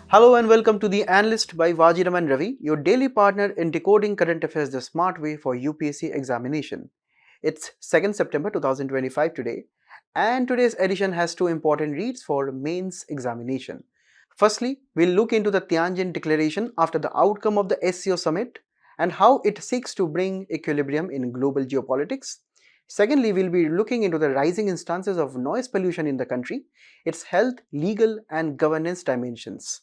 Hello and welcome to the Analyst by Vajiram and Ravi, your daily partner in decoding current affairs the smart way for UPSC examination. It's 2nd September 2025 today, and today's edition has two important reads for mains examination. Firstly, we'll look into the Tianjin Declaration after the outcome of the SCO summit and how it seeks to bring equilibrium in global geopolitics. Secondly, we'll be looking into the rising instances of noise pollution in the country, its health, legal, and governance dimensions.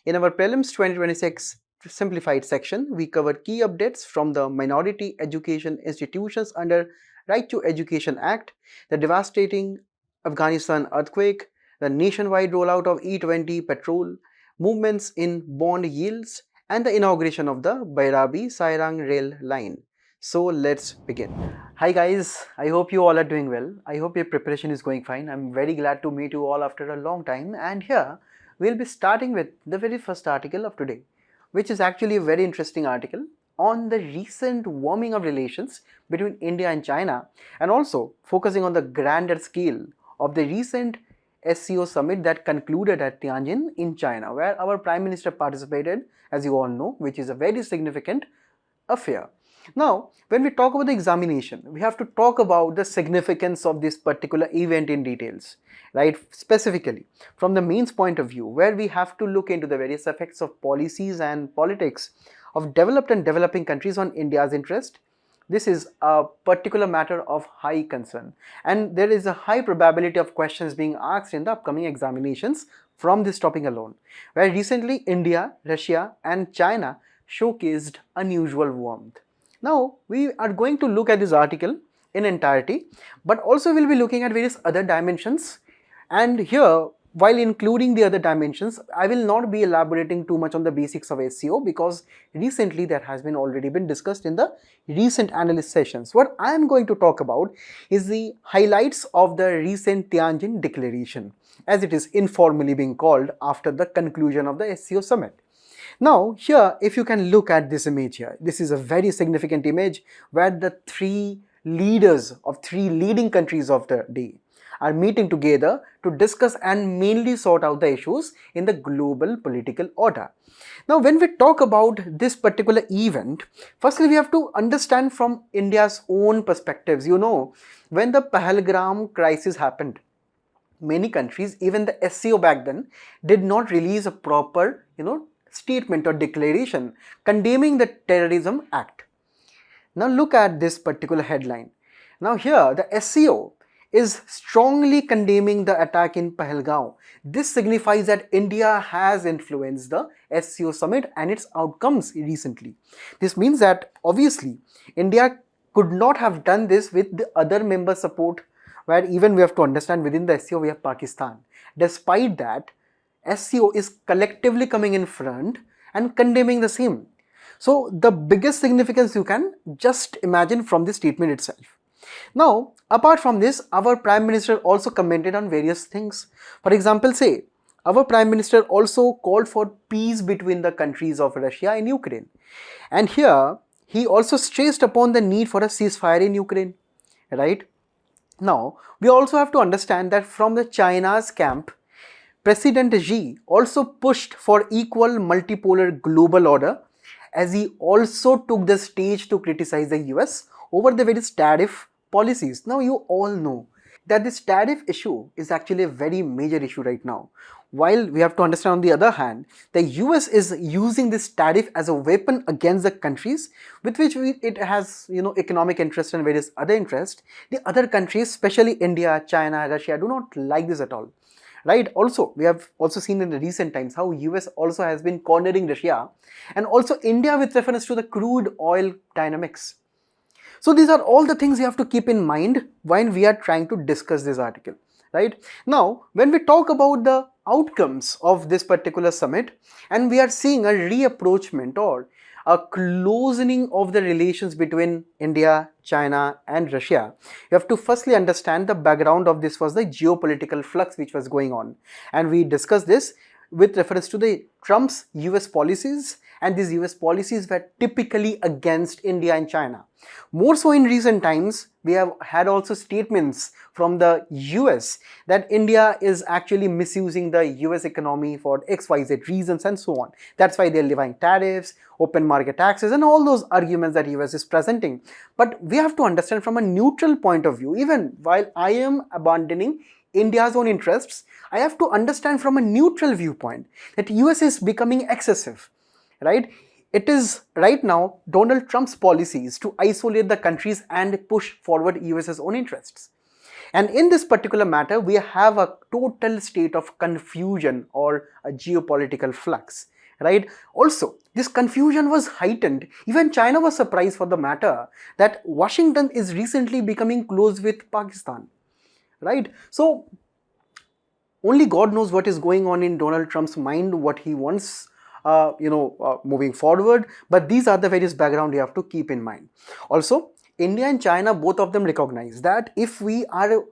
In our Prelims 2026 simplified section, we cover key updates from the minority education institutions under Right to Education Act, the devastating Afghanistan earthquake, the nationwide rollout of E20 Petrol, movements in bond yields, and the inauguration of the Bairabi Sairang rail line. So let's begin. Hi guys, I hope you all are doing well. I hope your preparation is going fine. I'm very glad to meet you all after a long time, and here we'll be starting with the very first article of today, which is actually a very interesting article on the recent warming of relations between India and China, and also focusing on the grander scale of the recent SCO summit that concluded at Tianjin in China, where our Prime Minister participated, as you all know, which is a very significant affair. Now, when we talk about the examination, we have to talk about the significance of this particular event in details, right? Specifically, from the mains point of view, where we have to look into the various effects of policies and politics of developed and developing countries on India's interest. This is a particular matter of high concern, and there is a high probability of questions being asked in the upcoming examinations from this topic alone, where recently India, Russia, and China showcased unusual warmth. Now, we are going to look at this article in entirety, but also we'll be looking at various other dimensions. And here, while including the other dimensions, I will not be elaborating too much on the basics of SEO because recently that has been already been discussed in the recent analyst sessions. What I am going to talk about is the highlights of the recent Tianjin Declaration, as it is informally being called after the conclusion of the SEO summit. Now here, if you can look at this image here, this is a very significant image where the three leaders of three leading countries of the day are meeting together to discuss and mainly sort out the issues in the global political order. Now when we talk about this particular event, firstly we have to understand from India's own perspectives. You know, when the Pahalgam crisis happened, many countries, even the SCO back then, did not release a proper, statement or declaration condemning the terrorism act. Now look at this particular headline. Now here the SCO is strongly condemning the attack in Pahalgam. This signifies that India has influenced the SCO summit and its outcomes recently. This means that obviously India could not have done this with the other member support, where even we have to understand within the SCO we have Pakistan. Despite that, SCO is collectively coming in front and condemning the same. So the biggest significance you can just imagine from this statement itself. Now, apart from this, our Prime Minister also commented on various things. For example, say, our Prime Minister also called for peace between the countries of Russia and Ukraine. And here, he also stressed upon the need for a ceasefire in Ukraine, right? Now, we also have to understand that from the China's camp, President Xi also pushed for equal multipolar global order, as he also took the stage to criticize the US over the various tariff policies. Now you all know that this tariff issue is actually a very major issue right now. While we have to understand on the other hand, the US is using this tariff as a weapon against the countries with which it has economic interest and various other interests. The other countries, especially India, China, Russia, do not like this at all. Right? Also, we have also seen in the recent times how US also has been cornering Russia and also India with reference to the crude oil dynamics. So these are all the things you have to keep in mind when we are trying to discuss this article, right? Now, when we talk about the outcomes of this particular summit and we are seeing a reapproachment or a closening of the relations between India, China and Russia, you have to firstly understand the background of this was the geopolitical flux which was going on, and we discussed this with reference to the Trump's US policies and these US policies were typically against India and China. More so in recent times, we have had also statements from the US that India is actually misusing the US economy for XYZ reasons and so on. That's why they're levying tariffs, open market taxes, and all those arguments that US is presenting. But we have to understand from a neutral point of view, even while I am abandoning India's own interests, I have to understand from a neutral viewpoint that US is becoming excessive, right? It is right now Donald Trump's policies to isolate the countries and push forward US's own interests. And in this particular matter, we have a total state of confusion or a geopolitical flux, right? Also, this confusion was heightened. Even China was surprised for the matter that Washington is recently becoming close with Pakistan, right? So, only God knows what is going on in Donald Trump's mind, what he wants moving forward. But these are the various background you have to keep in mind. Also, India and China, both of them recognize that if we are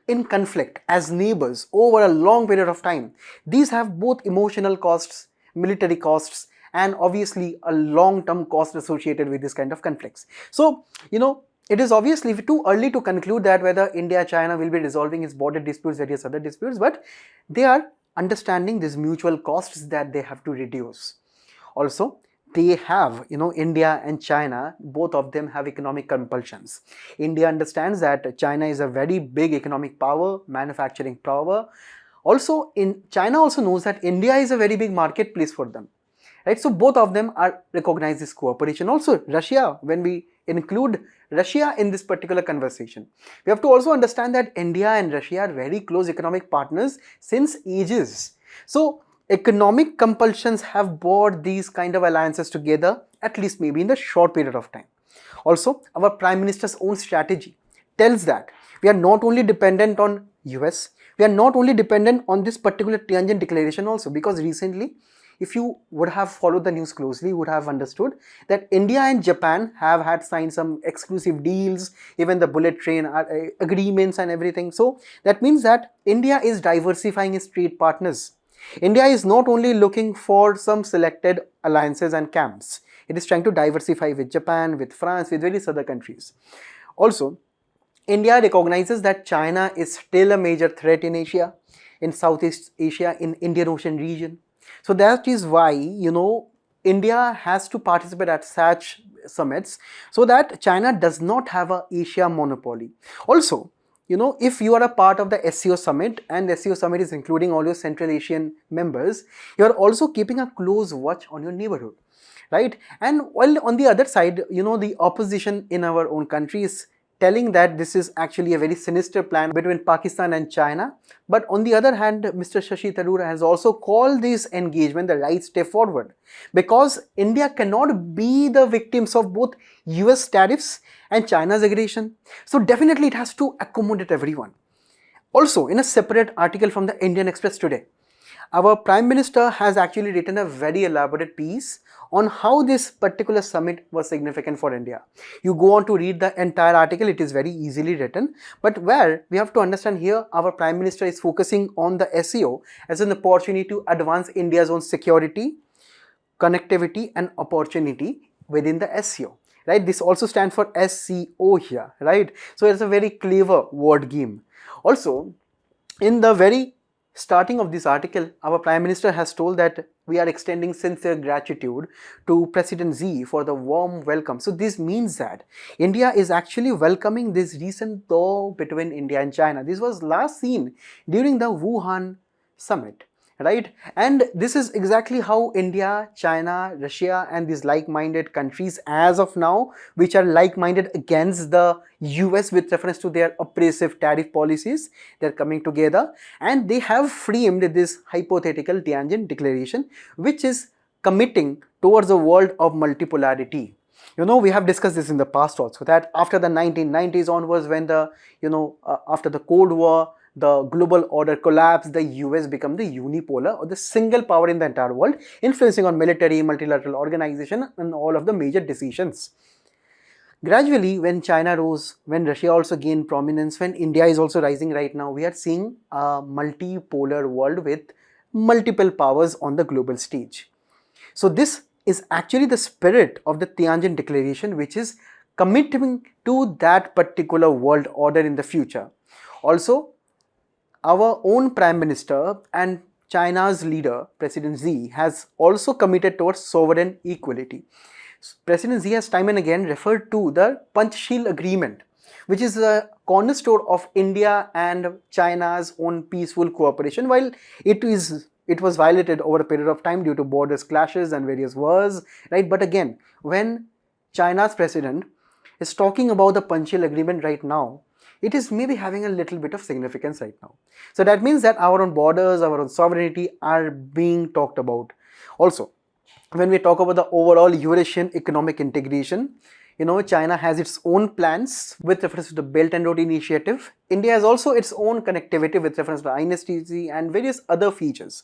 in conflict as neighbors over a long period of time, these have both emotional costs, military costs, and obviously a long-term cost associated with this kind of conflicts. So, it is obviously too early to conclude that whether India, China will be resolving its border disputes, various other disputes, but they are understanding these mutual costs that they have to reduce. Also, they have, India and China, both of them have economic compulsions. India understands that China is a very big economic power, manufacturing power. Also, China also knows that India is a very big marketplace for them, right? So both of them are recognize this cooperation. Also, Russia, when we include Russia in this particular conversation, we have to also understand that India and Russia are very close economic partners since ages. So economic compulsions have brought these kind of alliances together, at least maybe in the short period of time. Also, our Prime Minister's own strategy tells that we are not only dependent on US, we are not only dependent on this particular Tianjin Declaration also, because recently, if you would have followed the news closely, you would have understood that India and Japan have had signed some exclusive deals, even the bullet train agreements and everything. So that means that India is diversifying its trade partners. India is not only looking for some selected alliances and camps. It is trying to diversify with Japan, with France, with various other countries. Also, India recognizes that China is still a major threat in Asia, in Southeast Asia, in Indian Ocean region. So that is why, India has to participate at such summits so that China does not have a Asia monopoly. Also, if you are a part of the SCO summit, and the SCO summit is including all your Central Asian members, you are also keeping a close watch on your neighborhood, right? And while on the other side, the opposition in our own country is telling that this is actually a very sinister plan between Pakistan and China. But on the other hand, Mr. Shashi Tharoor has also called this engagement the right step forward, because India cannot be the victims of both US tariffs and China's aggression. So definitely it has to accommodate everyone. Also, in a separate article from the Indian Express today, our Prime Minister has actually written a very elaborate piece on how this particular summit was significant for India. You go on to read the entire article, it is very easily written, but where we have to understand here, our Prime Minister is focusing on the SEO as an opportunity to advance India's own security, connectivity and opportunity within the SEO, right? This also stands for SCO here, right? So it's a very clever word game. Also, in the very starting of this article, our Prime Minister has told that we are extending sincere gratitude to President Xi for the warm welcome. So this means that India is actually welcoming this recent thaw between India and China. This was last seen during the Wuhan summit, right? And this is exactly how India, China, Russia and these like-minded countries as of now, which are like-minded against the US with reference to their oppressive tariff policies, they're coming together and they have framed this hypothetical Tianjin Declaration, which is committing towards a world of multipolarity. We have discussed this in the past also, that after the 1990s onwards, when the, after the Cold War, the global order collapsed, the US became the unipolar or the single power in the entire world, influencing on military, multilateral organization and all of the major decisions. Gradually, when China rose, when Russia also gained prominence, when India is also rising right now, we are seeing a multipolar world with multiple powers on the global stage. So this is actually the spirit of the Tianjin Declaration, which is committing to that particular world order in the future. Also, our own Prime Minister and China's leader, President Xi, has also committed towards sovereign equality. President Xi has time and again referred to the Panchshil Agreement, which is a cornerstone of India and China's own peaceful cooperation. While it was violated over a period of time due to borders clashes and various wars, right? But again, when China's president is talking about the Panchshil Agreement right now, it is maybe having a little bit of significance right now. So that means that our own borders, our own sovereignty are being talked about. Also, when we talk about the overall Eurasian economic integration, China has its own plans with reference to the Belt and Road Initiative. India has also its own connectivity with reference to INSTC and various other features.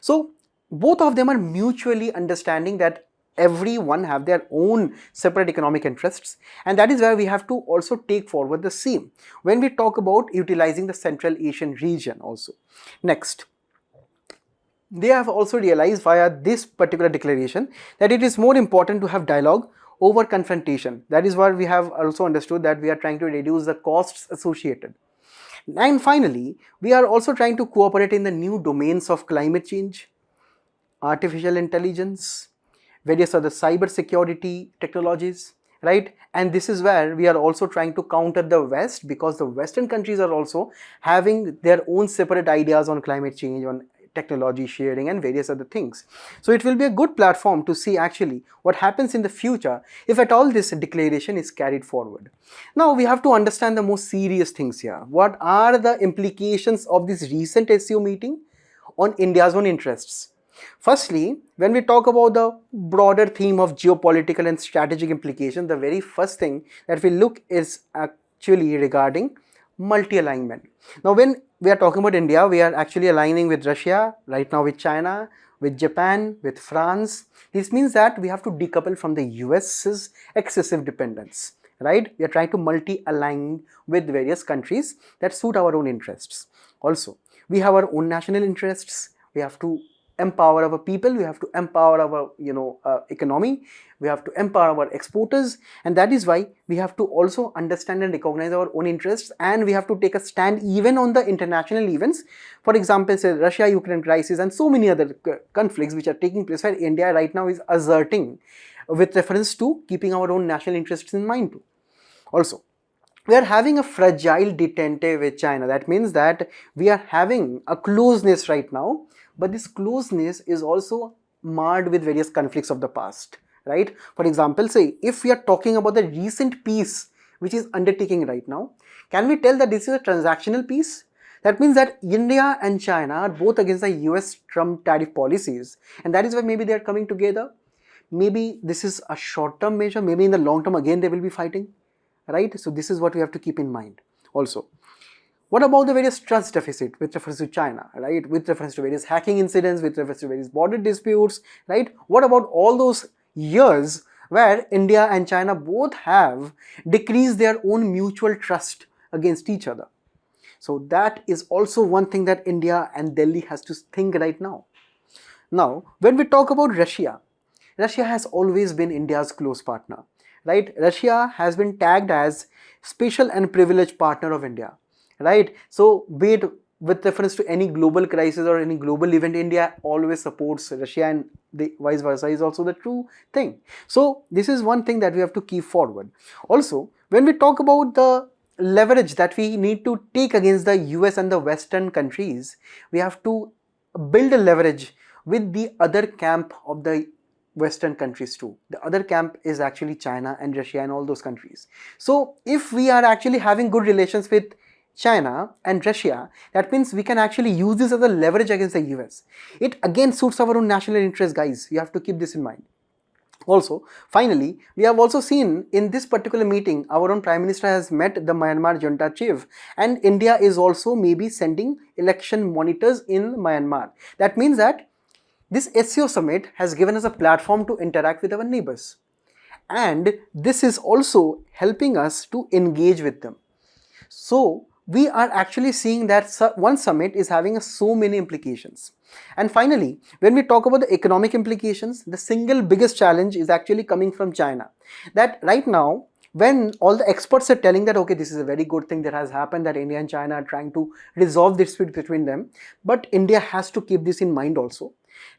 So both of them are mutually understanding that everyone have their own separate economic interests, and that is where we have to also take forward the same when we talk about utilizing the Central Asian region also. Next, they have also realized via this particular declaration that it is more important to have dialogue over confrontation. That is why we have also understood that we are trying to reduce the costs associated. And finally, we are also trying to cooperate in the new domains of climate change, artificial intelligence, various other cyber security technologies, right? And this is where we are also trying to counter the West, because the Western countries are also having their own separate ideas on climate change, on technology sharing and various other things. So it will be a good platform to see actually what happens in the future if at all this declaration is carried forward. Now we have to understand the most serious things here. What are the implications of this recent SCO meeting on India's own interests? Firstly, when we talk about the broader theme of geopolitical and strategic implications, the very first thing that we look is actually regarding multi-alignment. Now when we are talking about India, we are actually aligning with Russia, right now with China, with Japan, with France. This means that we have to decouple from the US's excessive dependence, right? We are trying to multi-align with various countries that suit our own interests. Also, we have our own national interests. We have to empower our people, we have to empower our economy, we have to empower our exporters, and that is why we have to also understand and recognize our own interests, and we have to take a stand even on the international events. For example, say Russia-Ukraine crisis and so many other conflicts which are taking place, where India right now is asserting with reference to keeping our own national interests in mind too. Also, we are having a fragile detente with China. That means that we are having a closeness right now, but this closeness is also marred with various conflicts of the past, right? For example, say if we are talking about the recent peace which is undertaking right now, can we tell that this is a transactional peace? That means that India and China are both against the US Trump tariff policies, and that is why maybe they are coming together. Maybe this is a short-term measure, maybe in the long term again they will be fighting, right? So this is what we have to keep in mind. Also, what about the various trust deficit with reference to China, right? With reference to various hacking incidents, with reference to various border disputes, right? What about all those years where India and China both have decreased their own mutual trust against each other? So that is also one thing that India and Delhi has to think right now. Now, when we talk about Russia, Russia has always been India's close partner, right? Russia has been tagged as special and privileged partner of India, right? So be it with reference to any global crisis or any global event, India always supports Russia, and the vice versa is also the true thing. So this is one thing that we have to keep forward. Also, when we talk about the leverage that we need to take against the US and the Western countries, we have to build a leverage with the other camp of the Western countries too. The other camp is actually China and Russia and all those countries. So if we are actually having good relations with China and Russia, that means we can actually use this as a leverage against the US. It again suits our own national interest, guys. You have to keep this in mind. Also, finally, we have also seen in this particular meeting, our own Prime Minister has met the Myanmar junta chief, and India is also maybe sending election monitors in Myanmar. That means that this SCO summit has given us a platform to interact with our neighbors, and this is also helping us to engage with them. So we are actually seeing that one summit is having so many implications. And finally, when we talk about the economic implications, the single biggest challenge is actually coming from China. That right now, when all the experts are telling that, okay, this is a very good thing that has happened, that India and China are trying to resolve this dispute between them, but India has to keep this in mind also,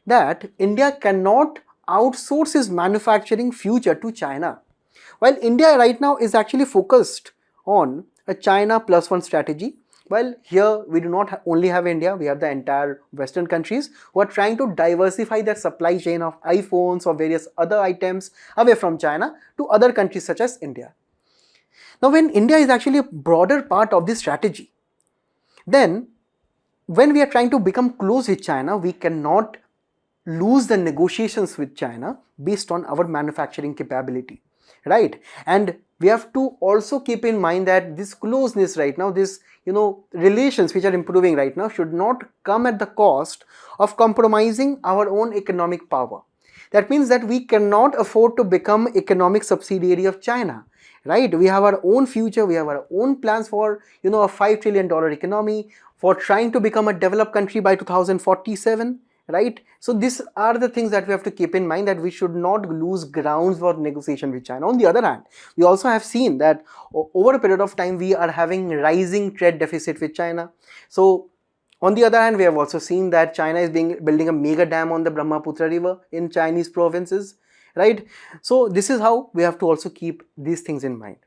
that India cannot outsource its manufacturing future to China. While India right now is actually focused on a China plus one strategy, well, here we do not only have India, we have the entire Western countries who are trying to diversify their supply chain of iPhones or various other items away from China to other countries such as India. Now, when India is actually a broader part of this strategy, then when we are trying to become close with China, we cannot lose the negotiations with China based on our manufacturing capability, right? And we have to also keep in mind that this closeness right now, this relations which are improving right now should not come at the cost of compromising our own economic power. That means that we cannot afford to become economic subsidiary of China, right? We have our own future, we have our own plans for a $5 trillion economy, for trying to become a developed country by 2047, right? So these are the things that we have to keep in mind, that we should not lose grounds for negotiation with China. On the other hand, we also have seen that over a period of time we are having rising trade deficit with China. So on the other hand, we have also seen that China is building a mega dam on the Brahmaputra river in Chinese provinces, right? So this is how we have to also keep these things in mind.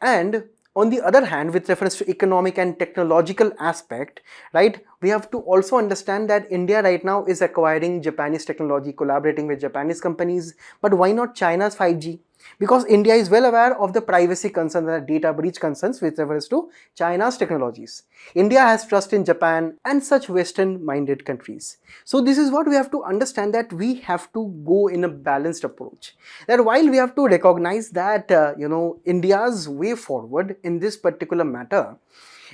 And on the other hand, with reference to economic and technological aspect, right, we have to also understand that India right now is acquiring Japanese technology, collaborating with Japanese companies, but why not China's 5G? Because India is well aware of the privacy concerns and data breach concerns with reference to China's technologies. India has trust in Japan and such Western-minded countries. So this is what we have to understand, that we have to go in a balanced approach. That while we have to recognize that India's way forward in this particular matter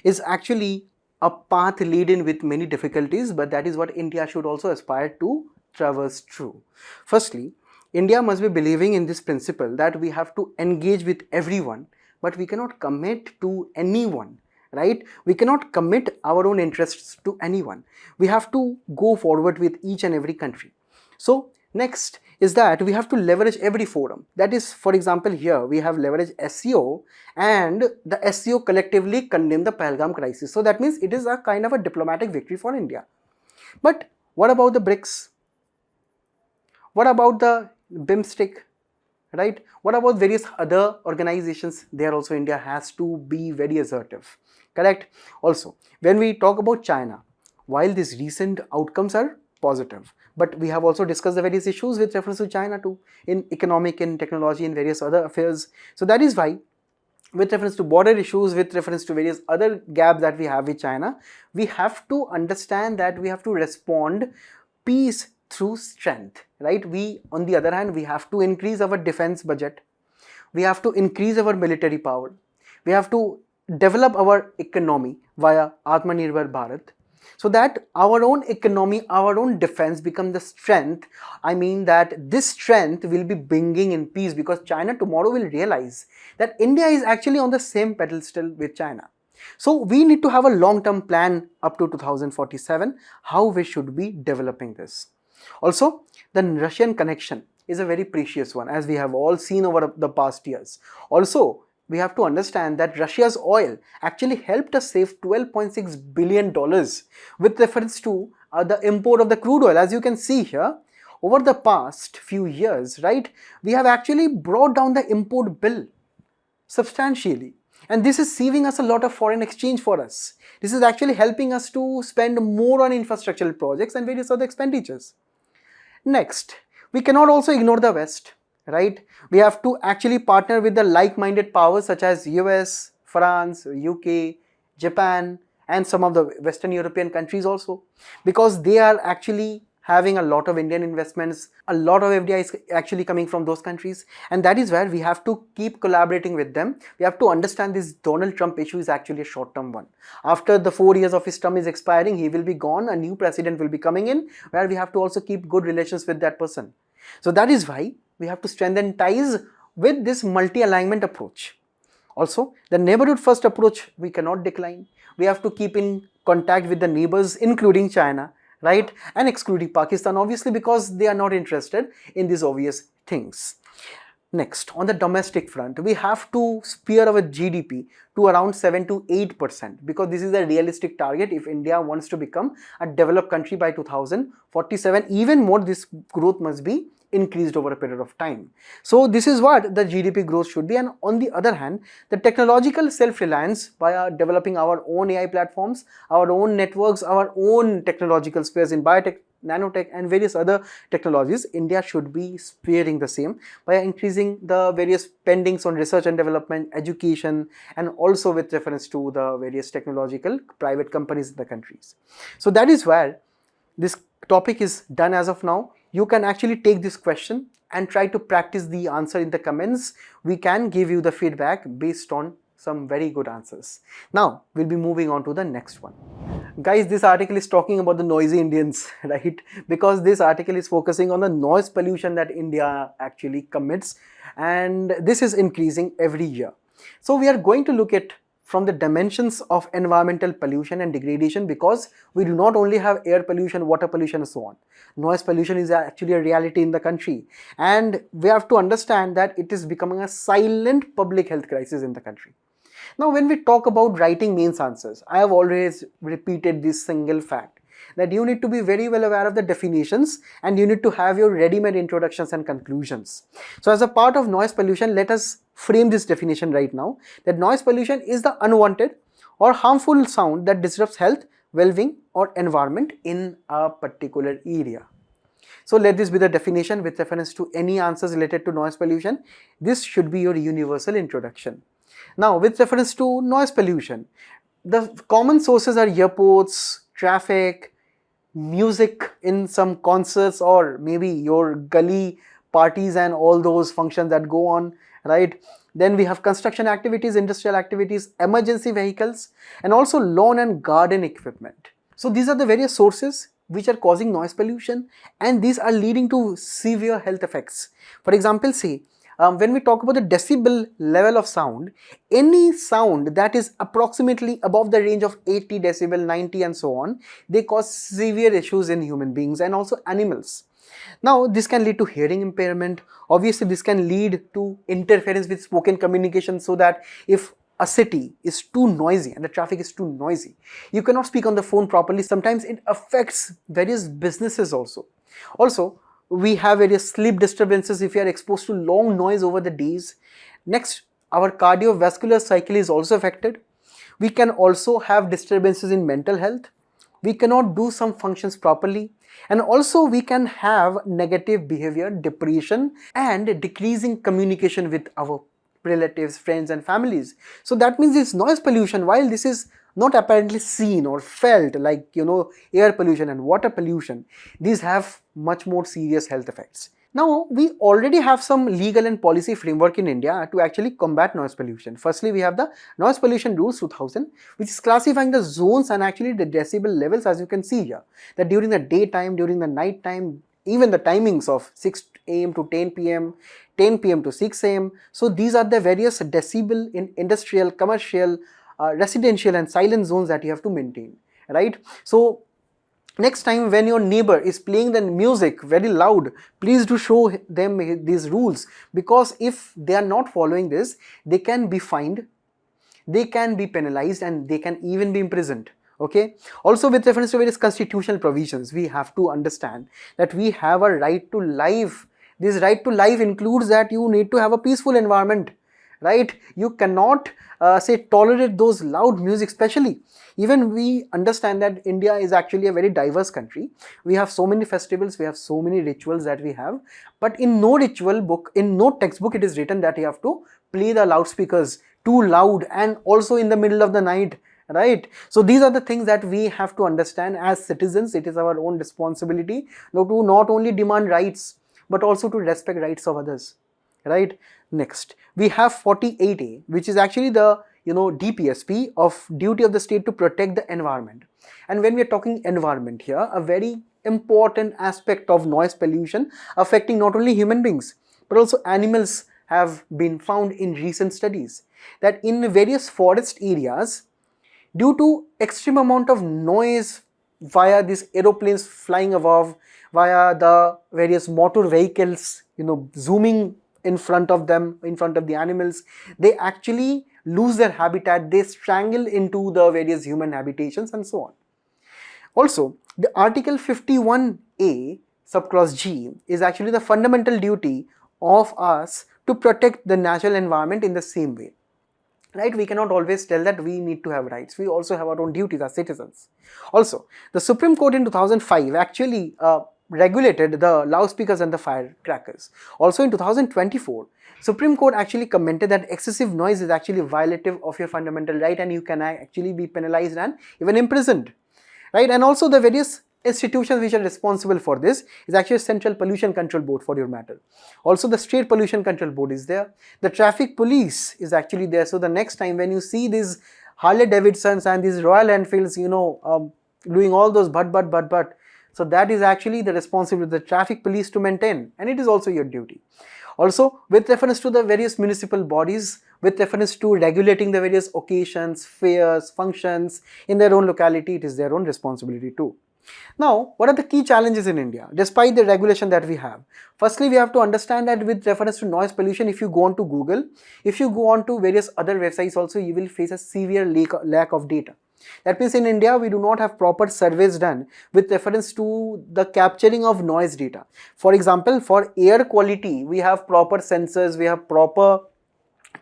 is actually a path laden with many difficulties, but that is what India should also aspire to traverse through. Firstly, India must be believing in this principle that we have to engage with everyone, but we cannot commit to anyone, right? We cannot commit our own interests to anyone. We have to go forward with each and every country. So next is that we have to leverage every forum. That is, for example, here we have leveraged SCO, and the SCO collectively condemned the Pahalgam crisis. So that means it is a kind of a diplomatic victory for India. But what about the BRICS? What about the BIMSTEC, right? What about various other organizations? There also India has to be very assertive, correct? Also, when we talk about China, while these recent outcomes are positive, but we have also discussed the various issues with reference to China too, in economic and technology and various other affairs. So that is why, with reference to border issues, with reference to various other gaps that we have with China, we have to understand that we have to respond peace through strength, right? We, on the other hand, we have to increase our defense budget. We have to increase our military power. We have to develop our economy via Atmanirbhar Bharat, so that our own economy, our own defense become the strength. I mean that this strength will be bringing in peace, because China tomorrow will realize that India is actually on the same pedestal with China. So we need to have a long-term plan up to 2047, how we should be developing this. Also, the Russian connection is a very precious one, as we have all seen over the past years. Also, we have to understand that Russia's oil actually helped us save $12.6 billion with reference to the import of the crude oil. As you can see here, over the past few years, right, we have actually brought down the import bill substantially. And this is saving us a lot of foreign exchange for us. This is actually helping us to spend more on infrastructural projects and various other expenditures. Next, we cannot also ignore the West, right? We have to actually partner with the like-minded powers such as US, France, UK, Japan, and some of the Western European countries also, because they are actually having a lot of Indian investments, a lot of FDI is actually coming from those countries, and that is where we have to keep collaborating with them. We have to understand this Donald Trump issue is actually a short-term one. After the 4 years of his term is expiring, he will be gone, a new president will be coming in, where we have to also keep good relations with that person. So that is why we have to strengthen ties with this multi-alignment approach. Also, the neighborhood first approach we cannot decline. We have to keep in contact with the neighbors, including China, right, and excluding Pakistan, obviously, because they are not interested in these obvious things. Next, on the domestic front, we have to spear our GDP to around 7 to 8% because this is a realistic target if India wants to become a developed country by 2047. Even more, this growth must be increased over a period of time. So this is what the GDP growth should be. And on the other hand, the technological self-reliance by developing our own AI platforms, our own networks, our own technological spheres in biotech, nanotech and various other technologies, India should be spearheading the same by increasing the various spendings on research and development, education, and also with reference to the various technological private companies in the countries. So that is where this topic is done as of now. You can actually take this question and try to practice the answer in the comments. We can give you the feedback based on some very good answers. Now we'll be moving on to the next one. Guys, this article is talking about the noisy Indians, right? Because this article is focusing on the noise pollution that India actually commits, and this is increasing every year. So we are going to look at from the dimensions of environmental pollution and degradation, because we do not only have air pollution, water pollution and so on. Noise pollution is actually a reality in the country, and we have to understand that it is becoming a silent public health crisis in the country. Now, when we talk about writing mains answers, I have always repeated this single fact that you need to be very well aware of the definitions and you need to have your ready-made introductions and conclusions. So as a part of noise pollution, let us frame this definition right now, that noise pollution is the unwanted or harmful sound that disrupts health, well-being or environment in a particular area. So let this be the definition with reference to any answers related to noise pollution. This should be your universal introduction. Now, with reference to noise pollution, the common sources are airports, traffic, music in some concerts, or maybe your gully parties and all those functions that go on, right? Then we have construction activities, industrial activities, emergency vehicles, and also lawn and garden equipment. So these are the various sources which are causing noise pollution, and these are leading to severe health effects. For example, say, when we talk about the decibel level of sound, any sound that is approximately above the range of 80 decibel, 90 and so on, they cause severe issues in human beings and also animals. Now, this can lead to hearing impairment. Obviously, this can lead to interference with spoken communication, so that if a city is too noisy and the traffic is too noisy, you cannot speak on the phone properly. Sometimes it affects various businesses also. Also, we have various sleep disturbances if you are exposed to long noise over the days. Next, our cardiovascular cycle is also affected. We can also have disturbances in mental health. We cannot do some functions properly. And also we can have negative behavior, depression, and decreasing communication with our relatives, friends and families. So that means this noise pollution, while this is not apparently seen or felt like, air pollution and water pollution, these have much more serious health effects. Now, we already have some legal and policy framework in India to actually combat noise pollution. Firstly, we have the Noise Pollution Rules 2000, which is classifying the zones and actually the decibel levels, as you can see here, that during the daytime, during the night time, even the timings of 6 a.m. to 10 p.m., 10 p.m. to 6 a.m. So these are the various decibel in industrial, commercial, residential and silent zones that you have to maintain, right? So next time when your neighbor is playing the music very loud, please do show them these rules, because if they are not following this, they can be fined, they can be penalized, and they can even be imprisoned. Okay. Also, with reference to various constitutional provisions, we have to understand that we have a right to life. This right to life includes that you need to have a peaceful environment, right? You cannot tolerate those loud music. Especially, even we understand that India is actually a very diverse country. We have so many festivals, we have so many rituals that we have, but in no ritual book, in no textbook it is written that you have to play the loudspeakers too loud and also in the middle of the night, right? So these are the things that we have to understand as citizens. It is our own responsibility to not only demand rights but also to respect rights of others, right? Next, we have 48A, which is actually the DPSP of duty of the state to protect the environment. And when we are talking environment here, a very important aspect of noise pollution affecting not only human beings but also animals have been found in recent studies that in various forest areas, due to extreme amount of noise via these aeroplanes flying above, via the various motor vehicles, zooming in front of them, in front of the animals, they actually lose their habitat, they strangle into the various human habitations and so on. Also, the Article 51A subclause G is actually the fundamental duty of us to protect the natural environment in the same way. Right? We cannot always tell that we need to have rights. We also have our own duties as citizens. Also, the Supreme Court in 2005 actually regulated the loudspeakers and the firecrackers. Also in 2024, Supreme Court actually commented that excessive noise is actually violative of your fundamental right and you can actually be penalized and even imprisoned. Right? And also the various institutions which are responsible for this is actually Central Pollution Control Board for your matter. Also the State Pollution Control Board is there. The Traffic Police is actually there. So the next time when you see these Harley Davidsons and these Royal Enfields, doing all those but, so that is actually the responsibility of the Traffic Police to maintain, and it is also your duty. Also, with reference to the various municipal bodies, with reference to regulating the various occasions, fairs, functions in their own locality, it is their own responsibility too. Now, what are the key challenges in India, despite the regulation that we have? Firstly, we have to understand that with reference to noise pollution, if you go on to Google, if you go on to various other websites also, you will face a severe lack of data. That means in India, we do not have proper surveys done with reference to the capturing of noise data. For example, for air quality, we have proper sensors, we have proper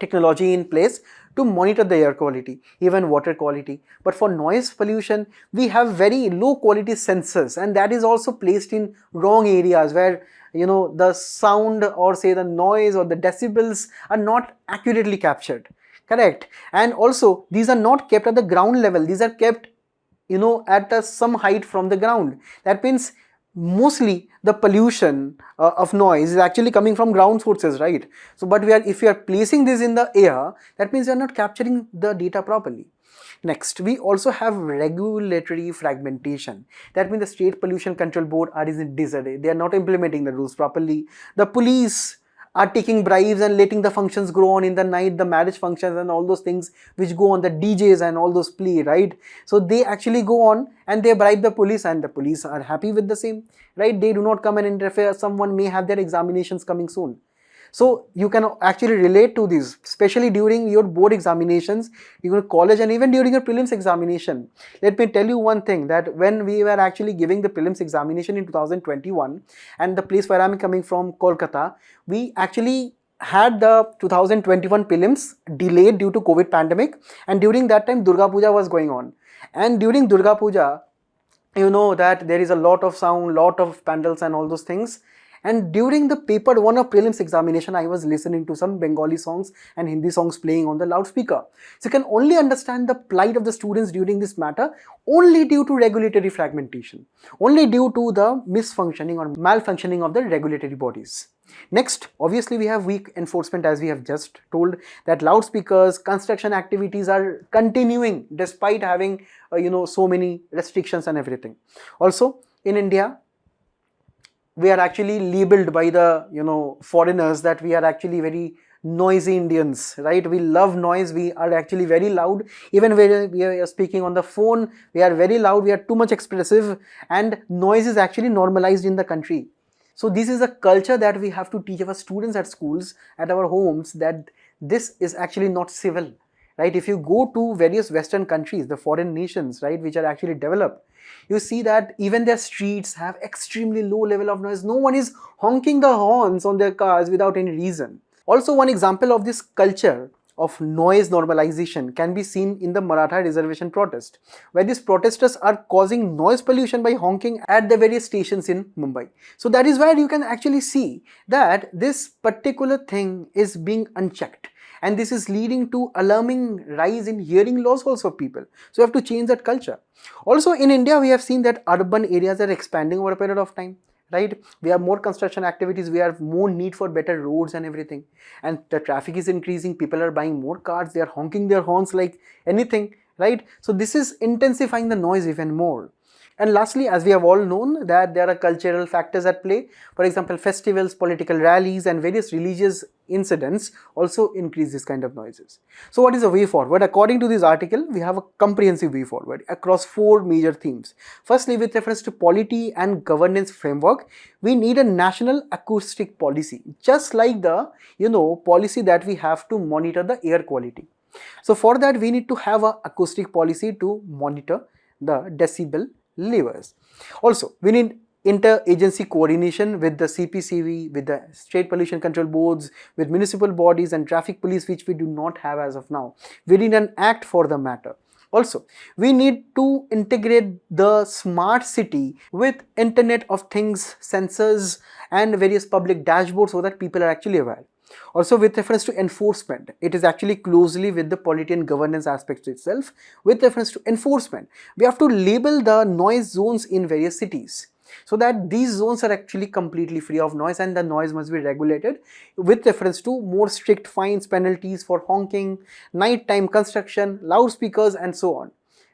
technology in place to monitor the air quality, even water quality. But for noise pollution, we have very low quality sensors, and that is also placed in wrong areas where the sound or say the noise or the decibels are not accurately captured. Correct. And also these are not kept at the ground level, these are kept at some height from the ground. That means mostly the pollution of noise is actually coming from ground sources, right? So but if we are placing this in the air, that means we are not capturing the data properly. Next, we also have regulatory fragmentation. That means the State Pollution Control Board are in disarray, they are not implementing the rules properly. The police are taking bribes and letting the functions go on in the night, the marriage functions and all those things which go on, the DJs and all those play, right? So they actually go on and they bribe the police and the police are happy with the same, right? They do not come and interfere. Someone may have their examinations coming soon. So you can actually relate to this, especially during your board examinations, your college and even during your prelims examination. Let me tell you one thing, that when we were actually giving the prelims examination in 2021 and the place where I'm coming from, Kolkata, we actually had the 2021 prelims delayed due to COVID pandemic, and during that time Durga Puja was going on. And during Durga Puja, you know that there is a lot of sound, lot of pandals and all those things. And during the paper one of prelims examination, I was listening to some Bengali songs and Hindi songs playing on the loudspeaker. So you can only understand the plight of the students during this matter only due to regulatory fragmentation, only due to the misfunctioning or malfunctioning of the regulatory bodies. Next, obviously we have weak enforcement, as we have just told, that loudspeakers, construction activities are continuing despite having so many restrictions and everything. Also in India, we are actually labeled by the foreigners that we are actually very noisy Indians, right? We love noise, we are actually very loud. Even when we are speaking on the phone, we are very loud, we are too much expressive, and noise is actually normalized in the country. So this is a culture that we have to teach our students at schools, at our homes, that this is actually not civil, right? If you go to various Western countries, the foreign nations, right, which are actually developed, you see that even their streets have extremely low level of noise. No one is honking the horns on their cars without any reason. Also, one example of this culture of noise normalization can be seen in the Maratha reservation protest, where these protesters are causing noise pollution by honking at the various stations in Mumbai. So that is where you can actually see that this particular thing is being unchecked. And this is leading to alarming rise in hearing loss also of people. So you have to change that culture. Also in India, we have seen that urban areas are expanding over a period of time, right? We have more construction activities, we have more need for better roads and everything. And the traffic is increasing, people are buying more cars, they are honking their horns like anything, right? So this is intensifying the noise even more. And lastly, as we have all known, that there are cultural factors at play. For example, festivals, political rallies, and various religious incidents also increase this kind of noises. So what is the way forward? According to this article, we have a comprehensive way forward across 4 major themes. Firstly, with reference to polity and governance framework, we need a national acoustic policy, just like the policy that we have to monitor the air quality. So for that, we need to have a acoustic policy to monitor the decibel levels. Also, we need interagency coordination with the CPCV, with the state pollution control boards, with municipal bodies and traffic police, which we do not have as of now. We need an act for the matter. Also, we need to integrate the smart city with Internet of Things sensors and various public dashboards so that people are actually aware. Also, with reference to enforcement, it is actually closely with the polity and governance aspects itself. With reference to enforcement, we have to label the noise zones in various cities so that these zones are actually completely free of noise, and the noise must be regulated with reference to more strict fines, penalties for honking, nighttime construction, loudspeakers, and so on.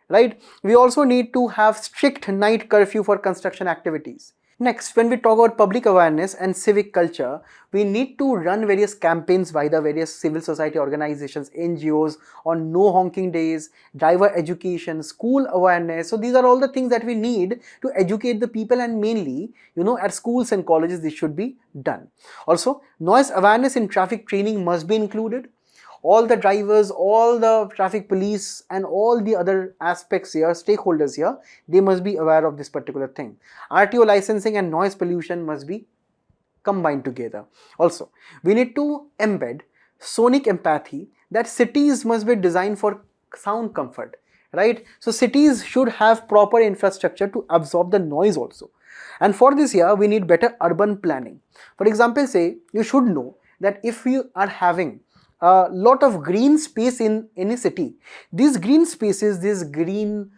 Right? We also need to have strict night curfew for construction activities. Next, when we talk about public awareness and civic culture, we need to run various campaigns by the various civil society organizations, NGOs on no honking days, driver education, school awareness. So these are all the things that we need to educate the people, and mainly, at schools and colleges this should be done. Also, noise awareness in traffic training must be included. All the drivers, all the traffic police, and all the other aspects here, stakeholders here, they must be aware of this particular thing. RTO licensing and noise pollution must be combined together. Also, we need to embed sonic empathy, that cities must be designed for sound comfort, right? So cities should have proper infrastructure to absorb the noise also. And for this year, we need better urban planning. For example, say, you should know that if you are having a lot of green space in any city, these green spaces, these green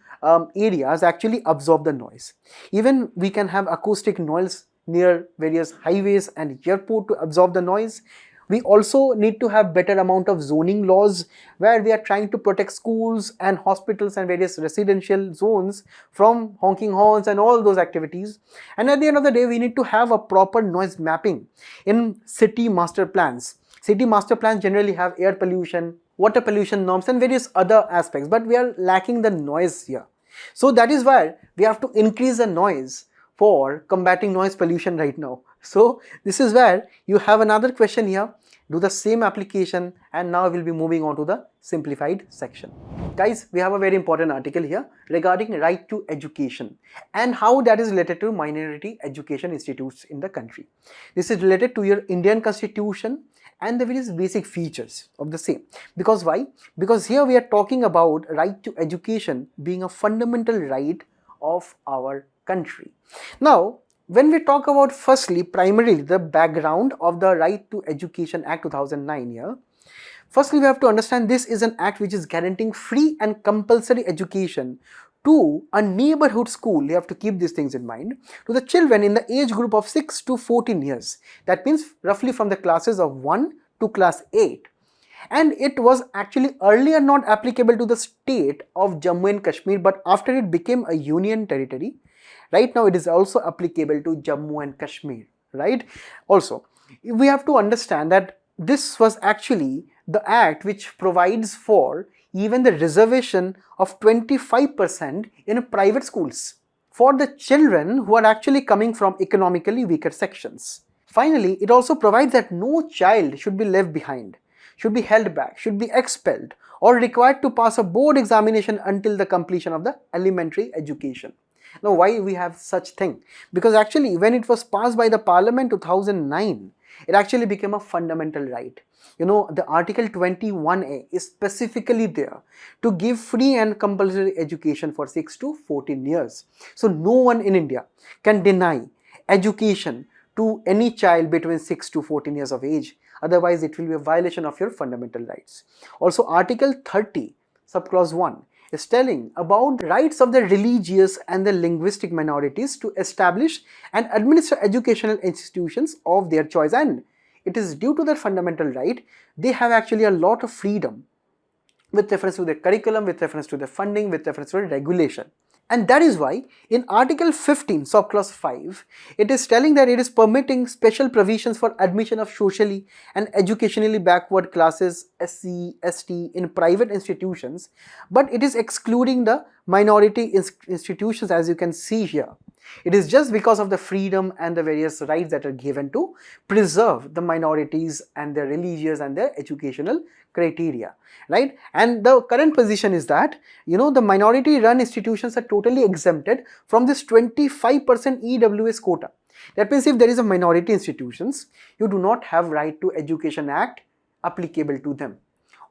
areas actually absorb the noise. Even we can have acoustic noise near various highways and airport to absorb the noise. We also need to have better amount of zoning laws where we are trying to protect schools and hospitals and various residential zones from honking horns and all those activities. And at the end of the day, we need to have a proper noise mapping in city master plans. City master plans generally have air pollution, water pollution norms, and various other aspects, but we are lacking the noise here. So that is why we have to increase the noise for combating noise pollution right now. So this is where you have another question here. Do the same application, and now we'll be moving on to the simplified section. Guys, we have a very important article here regarding right to education and how that is related to minority education institutes in the country. This is related to your Indian constitution and the various basic features of the same. Because why? Because here we are talking about right to education being a fundamental right of our country. Now, when we talk about firstly, primarily the background of the Right to Education Act 2009 here, firstly we have to understand this is an act which is guaranteeing free and compulsory education to a neighborhood school. You have to keep these things in mind, to the children in the age group of 6 to 14 years. That means roughly from the classes of 1 to class 8. And it was actually earlier not applicable to the state of Jammu and Kashmir, but after it became a union territory, right now it is also applicable to Jammu and Kashmir, right? Also, we have to understand that this was actually the act which provides for even the reservation of 25% in private schools for the children who are actually coming from economically weaker sections. Finally, it also provides that no child should be left behind, should be held back, should be expelled, or required to pass a board examination until the completion of the elementary education. Now, why we have such thing? Because actually when it was passed by the Parliament 2009, it actually became a fundamental right. The Article 21A is specifically there to give free and compulsory education for 6 to 14 years. So no one in India can deny education to any child between 6 to 14 years of age. Otherwise, it will be a violation of your fundamental rights. Also, Article 30, subclause 1, is telling about the rights of the religious and the linguistic minorities to establish and administer educational institutions of their choice. And it is due to their fundamental right, they have actually a lot of freedom with reference to their curriculum, with reference to the funding, with reference to the regulation. And that is why in Article 15, subclause 5, it is telling that it is permitting special provisions for admission of socially and educationally backward classes, SC, ST, in private institutions, but it is excluding the minority institutions, as you can see here. It is just because of the freedom and the various rights that are given to preserve the minorities and their religious and their educational criteria, right? And the current position is that, the minority run institutions are totally exempted from this 25% EWS quota. That means if there is a minority institutions, you do not have right to education act applicable to them.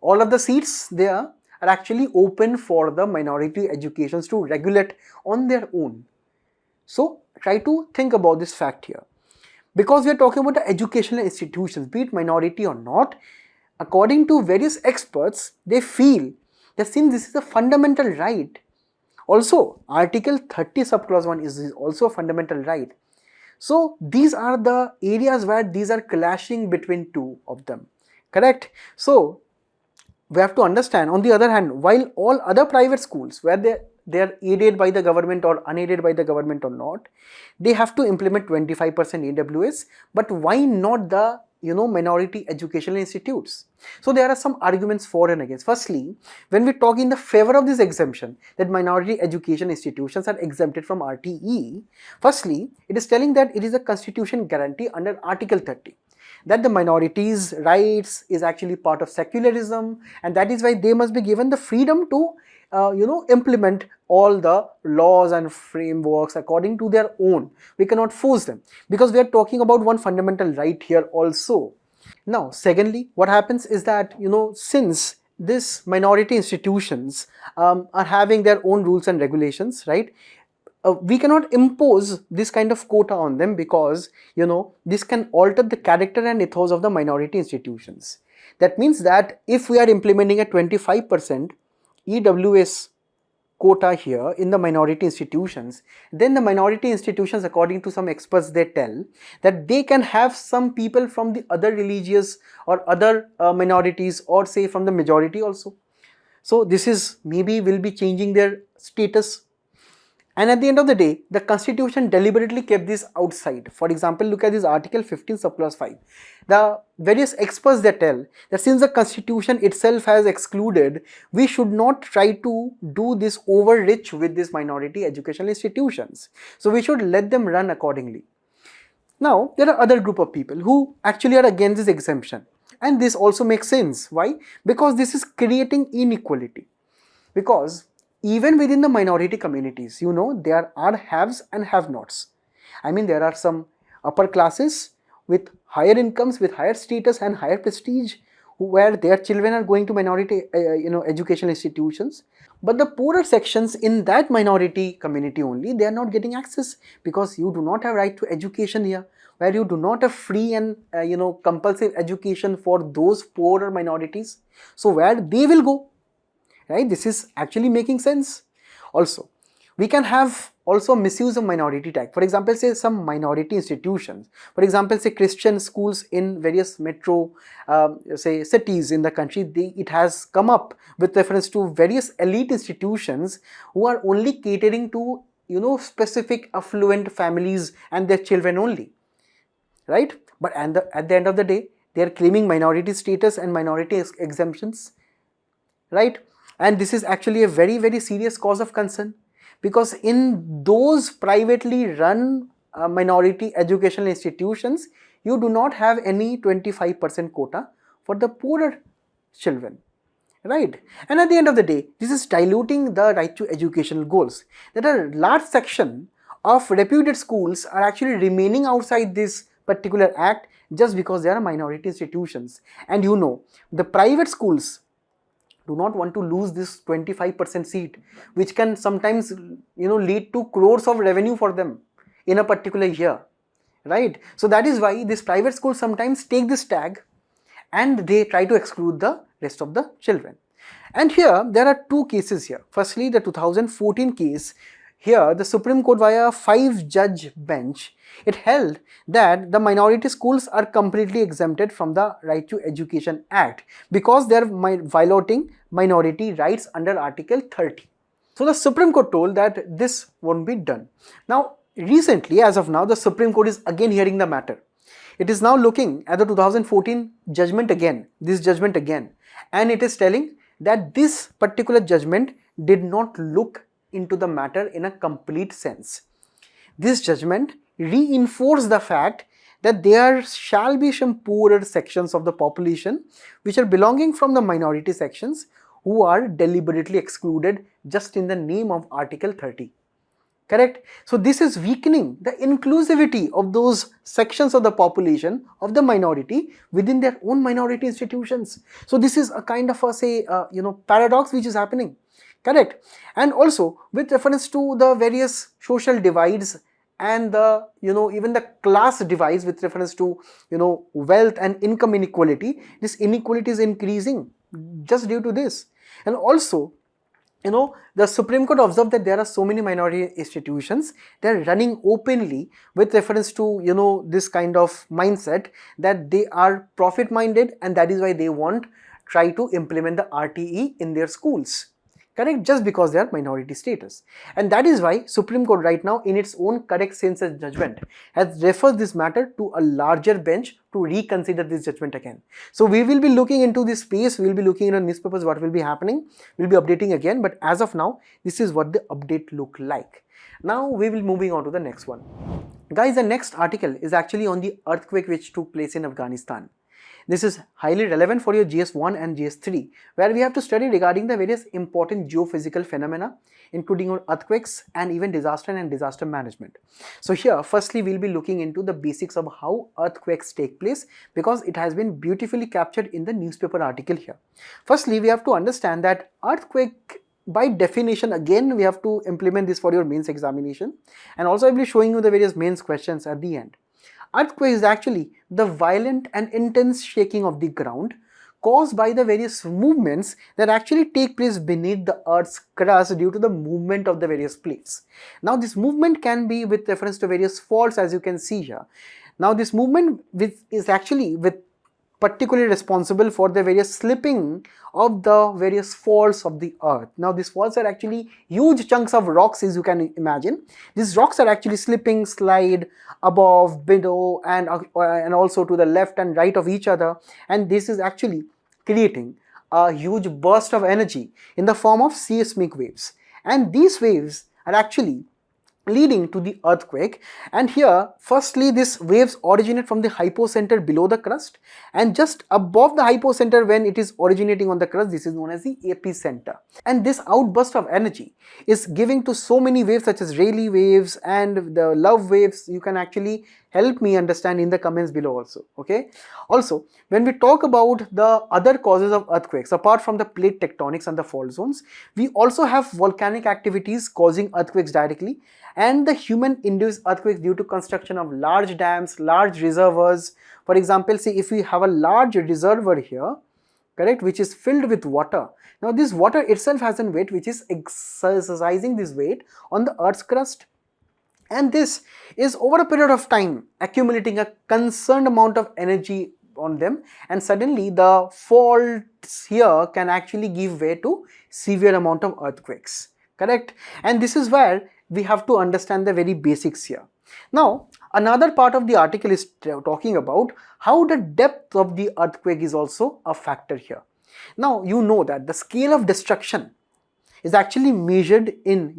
All of the seats there are actually open for the minority educations to regulate on their own. So try to think about this fact here. Because we are talking about the educational institutions, be it minority or not, according to various experts, they feel that since this is a fundamental right, also Article 30 subclause 1 is also a fundamental right. So these are the areas where these are clashing between two of them, correct? So we have to understand, on the other hand, while all other private schools where they are aided by the government or unaided by the government or not, they have to implement 25% AWS, but why not the minority educational institutes? So there are some arguments for and against. Firstly, when we talk in the favor of this exemption, that minority education institutions are exempted from RTE, firstly, it is telling that it is a constitution guarantee under Article 30. That the minorities' rights is actually part of secularism, and that is why they must be given the freedom to implement all the laws and frameworks according to their own. We cannot force them, because we are talking about one fundamental right here also. Now, secondly, what happens is that, since these minority institutions are having their own rules and regulations, right? We cannot impose this kind of quota on them, because this can alter the character and ethos of the minority institutions. That means that if we are implementing a 25% EWS quota here in the minority institutions, then the minority institutions, according to some experts, they tell that they can have some people from the other religious or other minorities, or say from the majority also. So this is maybe will be changing their status. And at the end of the day, the constitution deliberately kept this outside. For example, look at this Article 15 subclause 5. The various experts, they tell that since the constitution itself has excluded, we should not try to do this overreach with these minority educational institutions. So we should let them run accordingly. Now, there are other group of people who actually are against this exemption. And this also makes sense. Why? Because this is creating inequality. Because even within the minority communities, there are haves and have-nots. I mean, there are some upper classes with higher incomes, with higher status and higher prestige, where their children are going to minority, educational institutions. But the poorer sections in that minority community only, they are not getting access, because you do not have right to education here, where you do not have free and compulsive education for those poorer minorities. So where they will go? Right? This is actually making sense. Also, we can have also misuse of minority tag. For example, say some minority institutions, for example, say Christian schools in various metro say cities in the country, it has come up with reference to various elite institutions who are only catering to specific affluent families and their children only, right? But at the end of the day, they are claiming minority status and minority exemptions, right? And this is actually a very, very serious cause of concern, because in those privately run minority educational institutions, you do not have any 25% quota for the poorer children, right? And at the end of the day, this is diluting the right to educational goals. That a large section of reputed schools are actually remaining outside this particular act just because they are minority institutions. And the private schools do not want to lose this 25% seat, which can sometimes lead to crores of revenue for them in a particular year, right? So that is why these private schools sometimes take this tag and they try to exclude the rest of the children. And here there are two cases here. Firstly, the 2014 case. Here the Supreme Court, via a 5-judge bench, it held that the minority schools are completely exempted from the Right to Education Act because they are violating minority rights under Article 30. So the Supreme Court told that this won't be done. Now, recently, as of now, the Supreme Court is again hearing the matter. It is now looking at the 2014 judgment again, this judgment again, and it is telling that this particular judgment did not look into the matter in a complete sense. This judgment reinforced the fact that there shall be some poorer sections of the population which are belonging from the minority sections who are deliberately excluded just in the name of Article 30. Correct? So this is weakening the inclusivity of those sections of the population of the minority within their own minority institutions. So this is a kind of a paradox which is happening. Correct? And also with reference to the various social divides and the even the class divides with reference to wealth and income inequality, this inequality is increasing just due to this. And also the Supreme Court observed that there are so many minority institutions, they are running openly with reference to this kind of mindset that they are profit minded, and that is why they won't try to implement the RTE in their schools. Correct? Just because they are minority status. And that is why Supreme Court right now in its own correct sense as judgment has referred this matter to a larger bench to reconsider this judgment again. So we will be looking into this space, we will be looking in the newspapers what will be happening, we will be updating again, but as of now this is what the update look like. Now we will moving on to the next one. Guys, the next article is actually on the earthquake which took place in Afghanistan. This is highly relevant for your GS1 and GS3, where we have to study regarding the various important geophysical phenomena, including on earthquakes and even disaster and disaster management. So here, firstly, we'll be looking into the basics of how earthquakes take place, because it has been beautifully captured in the newspaper article here. Firstly, we have to understand that earthquake, by definition, again, we have to implement this for your mains examination, and also I'll be showing you the various mains questions at the end. Earthquake is actually the violent and intense shaking of the ground caused by the various movements that actually take place beneath the earth's crust due to the movement of the various plates. Now this movement can be with reference to various faults, as you can see here. Now this movement is actually particularly responsible for the various slipping of the various faults of the earth. Now these faults are actually huge chunks of rocks, as you can imagine. These rocks are actually slipping, slide above, below, and also to the left and right of each other, and this is actually creating a huge burst of energy in the form of seismic waves, and these waves are actually leading to the earthquake. And here, firstly, these waves originate from the hypocenter below the crust, and just above the hypocenter, when it is originating on the crust, this is known as the epicenter. And this outburst of energy is giving to so many waves such as Rayleigh waves and the love waves. You can actually help me understand in the comments below also. Okay. Also, when we talk about the other causes of earthquakes, apart from the plate tectonics and the fault zones, we also have volcanic activities causing earthquakes directly, and the human induced earthquakes due to construction of large dams, large reservoirs. For example, see, if we have a large reservoir here, correct, which is filled with water. Now this water itself has a weight which is exercising this weight on the earth's crust, and this is over a period of time accumulating a concerned amount of energy on them, and suddenly the faults here can actually give way to severe amount of earthquakes. Correct? And this is where we have to understand the very basics here. Now, another part of the article is talking about how the depth of the earthquake is also a factor here. Now, you know that the scale of destruction is actually measured in,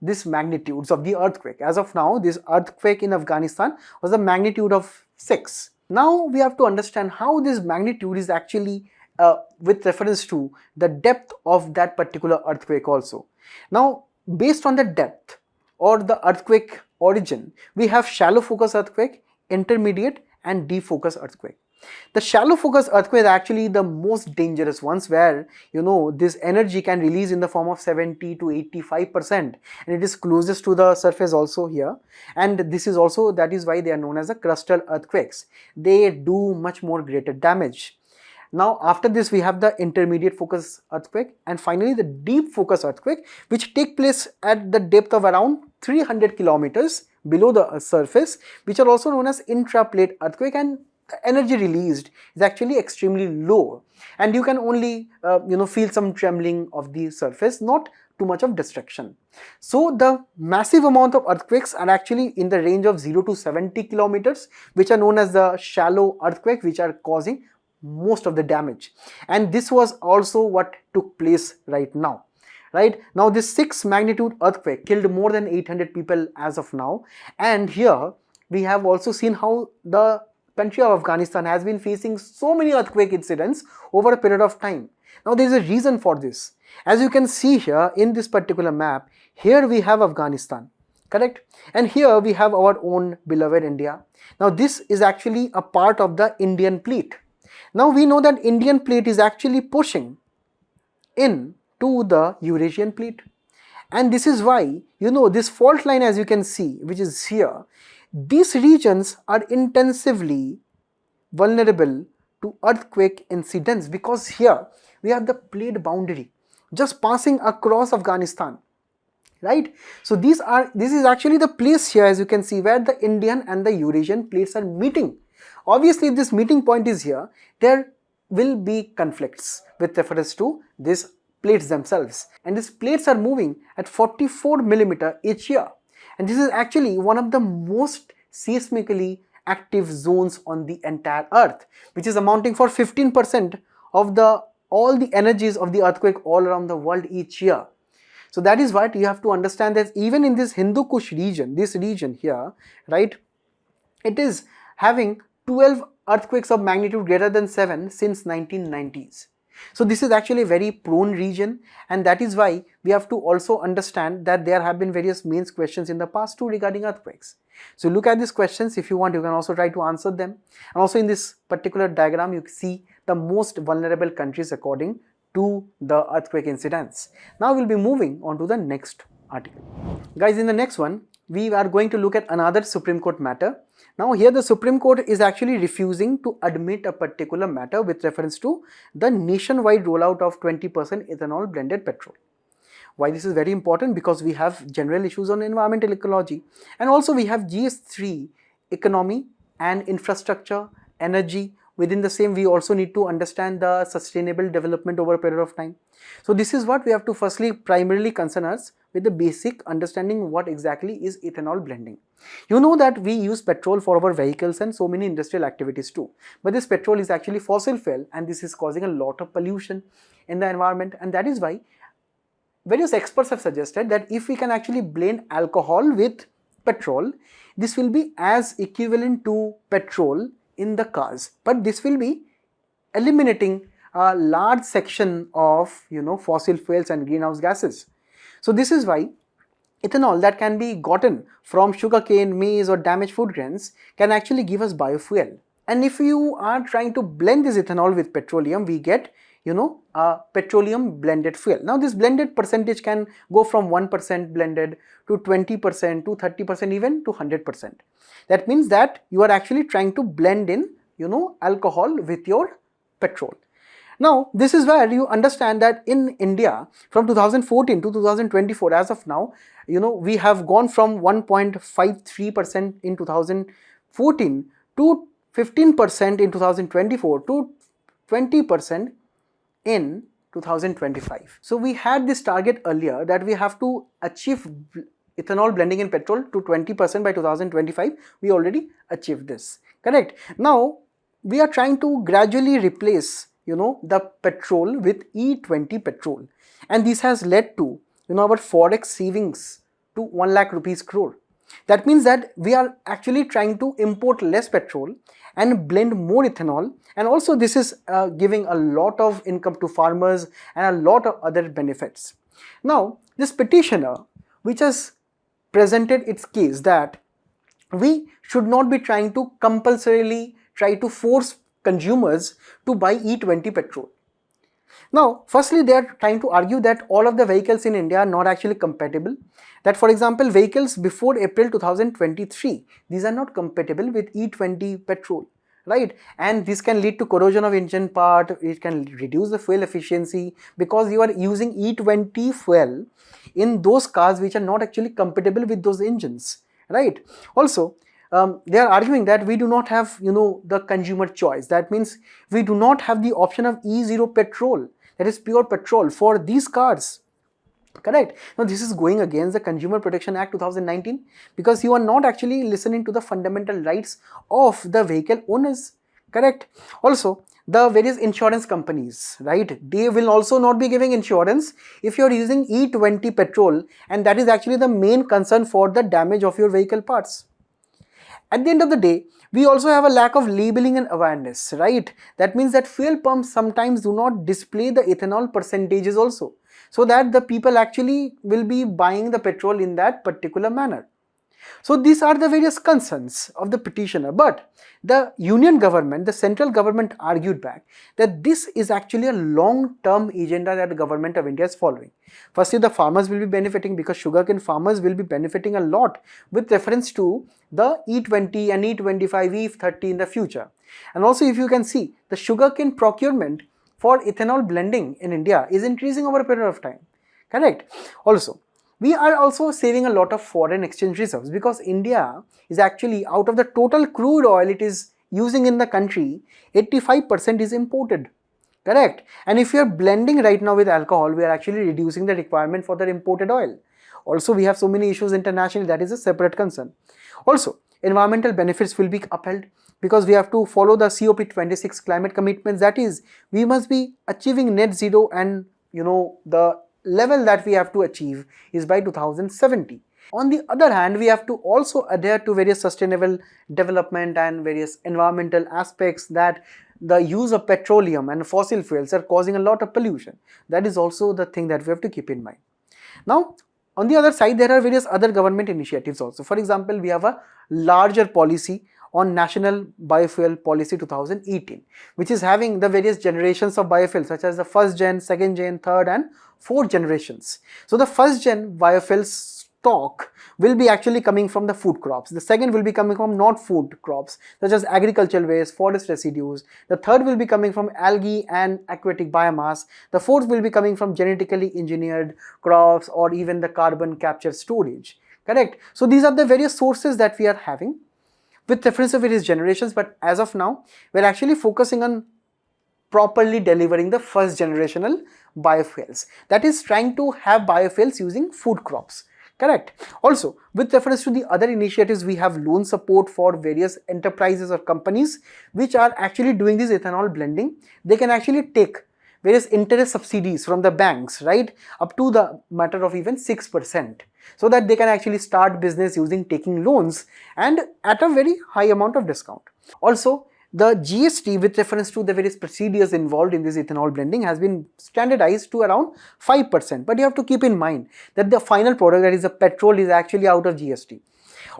this magnitudes of the earthquake. As of now, this earthquake in Afghanistan was a magnitude of 6. Now, we have to understand how this magnitude is actually with reference to the depth of that particular earthquake also. Now, based on the depth or the earthquake origin, we have shallow focus earthquake, intermediate and deep focus earthquake. The shallow focus earthquake is actually the most dangerous ones, where this energy can release in the form of 70 to 85%, and it is closest to the surface also here, and this is also, that is why they are known as the crustal earthquakes. They do much more greater damage. Now after this we have the intermediate focus earthquake, and finally the deep focus earthquake, which take place at the depth of around 300 kilometers below the surface, which are also known as intraplate earthquake, and the energy released is actually extremely low, and you can only feel some trembling of the surface, not too much of destruction. So the massive amount of earthquakes are actually in the range of 0 to 70 kilometers, which are known as the shallow earthquake, which are causing most of the damage. And this was also what took place right now. Right now, this 6 magnitude earthquake killed more than 800 people as of now. And here we have also seen how the country of Afghanistan has been facing so many earthquake incidents over a period of time. Now there is a reason for this. As you can see here in this particular map, here we have Afghanistan, correct? And here we have our own beloved India. Now this is actually a part of the Indian plate. Now we know that Indian plate is actually pushing in to the Eurasian plate. And this is why, this fault line, as you can see, which is here, these regions are intensively vulnerable to earthquake incidents, because here we have the plate boundary just passing across Afghanistan, right? So this is actually the place here, as you can see, where the Indian and the Eurasian plates are meeting. Obviously, if this meeting point is here, there will be conflicts with reference to these plates themselves, and these plates are moving at 44 millimeter each year, and this is actually one of the most seismically active zones on the entire earth, which is amounting for 15% of all the energies of the earthquake all around the world each year. So that is what you have to understand, that even in this Hindu Kush region, this region here, right, it is having 12 earthquakes of magnitude greater than 7 since 1990s. So this is actually a very prone region, and that is why we have to also understand that there have been various mains questions in the past too regarding earthquakes. So look at these questions. If you want, you can also try to answer them. And also in this particular diagram, you see the most vulnerable countries according to the earthquake incidents. Now we'll be moving on to the next article. Guys, in the next one, we are going to look at another Supreme Court matter. Now here the Supreme Court is actually refusing to admit a particular matter with reference to the nationwide rollout of 20% ethanol blended petrol. Why this is very important? Because we have general issues on environmental ecology, and also we have GS3 economy and infrastructure, energy. Within the same, we also need to understand the sustainable development over a period of time. So this is what we have to firstly primarily concern us with, the basic understanding what exactly is ethanol blending. You know that we use petrol for our vehicles and so many industrial activities too. But this petrol is actually fossil fuel, and this is causing a lot of pollution in the environment, and that is why various experts have suggested that if we can actually blend alcohol with petrol, this will be as equivalent to petrol in the cars, but this will be eliminating a large section of fossil fuels and greenhouse gases. So this is why ethanol that can be gotten from sugarcane, maize or damaged food grains can actually give us biofuel. And if you are trying to blend this ethanol with petroleum, we get a petroleum blended fuel. Now this blended percentage can go from 1% blended to 20% to 30%, even to 100%. That means that you are actually trying to blend in alcohol with your petrol. Now this is where you understand that in India from 2014 to 2024, as of now, we have gone from 1.53% in 2014 to 15% in 2024 to 20% in 2025. So we had this target earlier that we have to achieve ethanol blending in petrol to 20% by 2025. We already achieved this, correct? Now we are trying to gradually replace the petrol with E20 petrol, and this has led to our forex savings to 1 lakh rupees crore. That means that we are actually trying to import less petrol and blend more ethanol, and also this is giving a lot of income to farmers and a lot of other benefits. Now this petitioner, which has presented its case that we should not be trying to compulsorily try to force consumers to buy E20 petrol. Now firstly, they are trying to argue that all of the vehicles in India are not actually compatible. That for example, vehicles before April 2023, these are not compatible with E20 petrol, right? And this can lead to corrosion of engine part, it can reduce the fuel efficiency because you are using E20 fuel in those cars which are not actually compatible with those engines, right? Also, they are arguing that we do not have the consumer choice. That means we do not have the option of E0 petrol, that is pure petrol for these cars. Correct. Now this is going against the Consumer Protection Act 2019 because you are not actually listening to the fundamental rights of the vehicle owners. Correct. Also, the various insurance companies, right, they will also not be giving insurance if you are using E20 petrol, and that is actually the main concern for the damage of your vehicle parts. At the end of the day, we also have a lack of labeling and awareness, right? That means that fuel pumps sometimes do not display the ethanol percentages also, so that the people actually will be buying the petrol in that particular manner. So these are the various concerns of the petitioner, but the union government, the central government argued back that this is actually a long-term agenda that the government of India is following. Firstly, the farmers will be benefiting because sugarcane farmers will be benefiting a lot with reference to the E20 and E25, E30 in the future. And also, if you can see, the sugarcane procurement for ethanol blending in India is increasing over a period of time. Correct? Also, we are also saving a lot of foreign exchange reserves because India is actually, out of the total crude oil it is using in the country, 85% is imported. Correct. And if you are blending right now with alcohol, we are actually reducing the requirement for the imported oil. Also, we have so many issues internationally, that is a separate concern. Also, environmental benefits will be upheld because we have to follow the COP26 climate commitments. That is, we must be achieving net zero, and the level that we have to achieve is by 2070. On the other hand, we have to also adhere to various sustainable development and various environmental aspects, that the use of petroleum and fossil fuels are causing a lot of pollution. That is also the thing that we have to keep in mind. Now, on the other side, there are various other government initiatives also. For example, we have a larger policy on National Biofuel Policy 2018, which is having the various generations of biofuels such as the first gen, second gen, third and fourth generations. So the first gen biofuel stock will be actually coming from the food crops. The second will be coming from not food crops such as agricultural waste, forest residues. The third will be coming from algae and aquatic biomass. The fourth will be coming from genetically engineered crops or even the carbon capture storage. Correct? So these are the various sources that we are having with reference to various generations, but as of now, we're actually focusing on properly delivering the first generational biofuels. That is, trying to have biofuels using food crops. Correct. Also, with reference to the other initiatives, we have loan support for various enterprises or companies which are actually doing this ethanol blending. They can actually take various interest subsidies from the banks, right, up to the matter of even 6%, so that they can actually start business using taking loans and at a very high amount of discount. Also, the GST with reference to the various procedures involved in this ethanol blending has been standardized to around 5%, but you have to keep in mind that the final product, that is the petrol, is actually out of GST.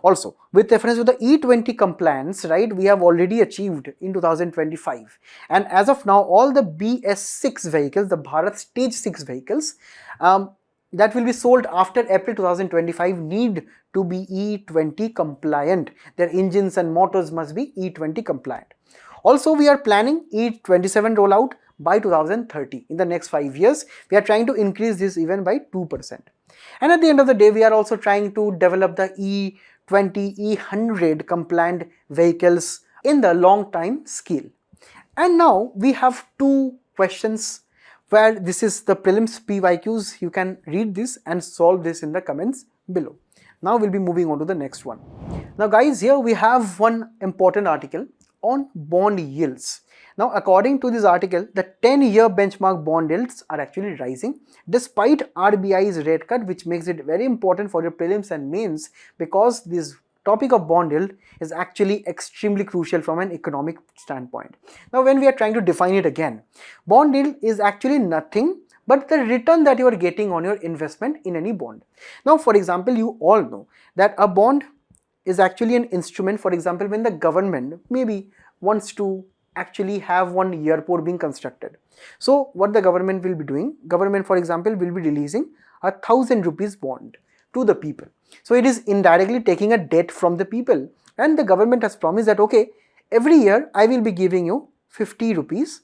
Also, with reference to the E20 compliance, right, we have already achieved in 2025, and as of now, all the BS6 vehicles, the Bharat Stage 6 vehicles, that will be sold after April 2025 need to be E20 compliant. Their engines and motors must be E20 compliant. Also, we are planning E27 rollout by 2030. In the next 5 years, we are trying to increase this even by 2%. And at the end of the day, we are also trying to develop the E20, E100 compliant vehicles in the long time scale. And now we have two questions where this is the prelims PYQs. You can read this and solve this in the comments below. Now we'll be moving on to the next one. Now guys, here we have one important article on bond yields. Now according to this article, the 10-year benchmark bond yields are actually rising despite RBI's rate cut, which makes it very important for your prelims and mains, because this topic of bond yield is actually extremely crucial from an economic standpoint. Now when we are trying to define it again, bond yield is actually nothing but the return that you are getting on your investment in any bond. Now for example, you all know that a bond is actually an instrument. For example, when the government maybe wants to actually have one airport being constructed. So what the government will be doing, government for example will be releasing 1,000 rupees bond to the people. So it is indirectly taking a debt from the people, and the government has promised that okay, every year I will be giving you 50 rupees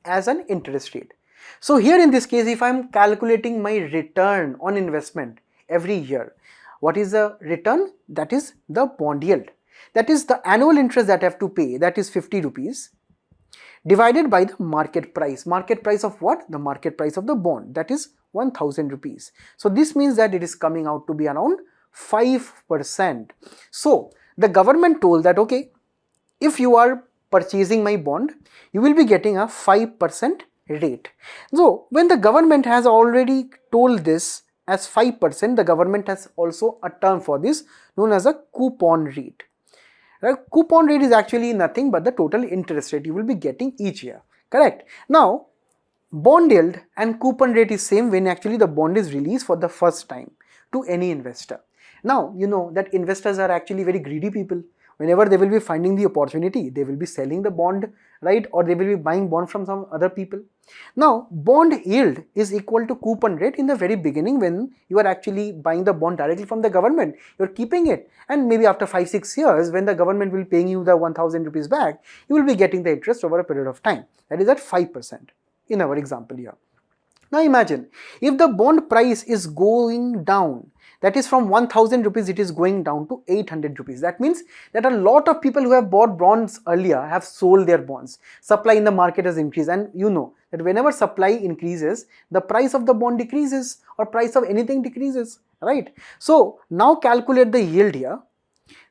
as an interest rate. So here in this case, if I am calculating my return on investment every year, what is the return? That is the bond yield. That is the annual interest that I have to pay, that is 50 rupees, divided by the market price. Market price of what? The market price of the bond, that is 1000 rupees. So this means that it is coming out to be around 5%. So the government told that, okay, if you are purchasing my bond, you will be getting a 5% rate. So when the government has already told this as 5%, the government has also a term for this known as a coupon rate. Right? Coupon rate is actually nothing but the total interest rate you will be getting each year. Correct? Now, bond yield and coupon rate is same when actually the bond is released for the first time to any investor. Now, you know that investors are actually very greedy people. Whenever they will be finding the opportunity, they will be selling the bond, right? Or they will be buying bond from some other people. Now, bond yield is equal to coupon rate in the very beginning when you are actually buying the bond directly from the government. You are keeping it, and maybe after 5-6 years, when the government will paying you the 1000 rupees back, you will be getting the interest over a period of time. That is at 5% in our example here. Now imagine, if the bond price is going down, that is from 1000 rupees it is going down to 800 rupees. That means that a lot of people who have bought bonds earlier have sold their bonds. Supply in the market has increased, and you know that whenever supply increases, the price of the bond decreases or price of anything decreases, right? So now calculate the yield here.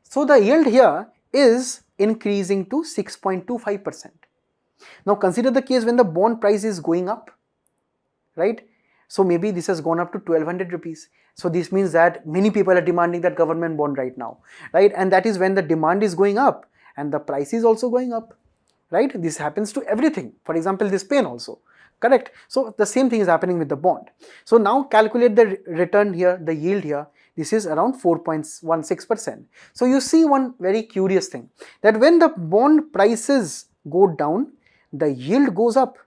So the yield here is increasing to 6.25%. Now consider the case when the bond price is going up, right? So maybe this has gone up to 1200 rupees. So this means that many people are demanding that government bond right now, right? And that is when the demand is going up and the price is also going up, right? This happens to everything. For example, this pen also, correct? So the same thing is happening with the bond. So now calculate the return here, the yield here. This is around 4.16%. So you see one very curious thing, that when the bond prices go down, the yield goes up.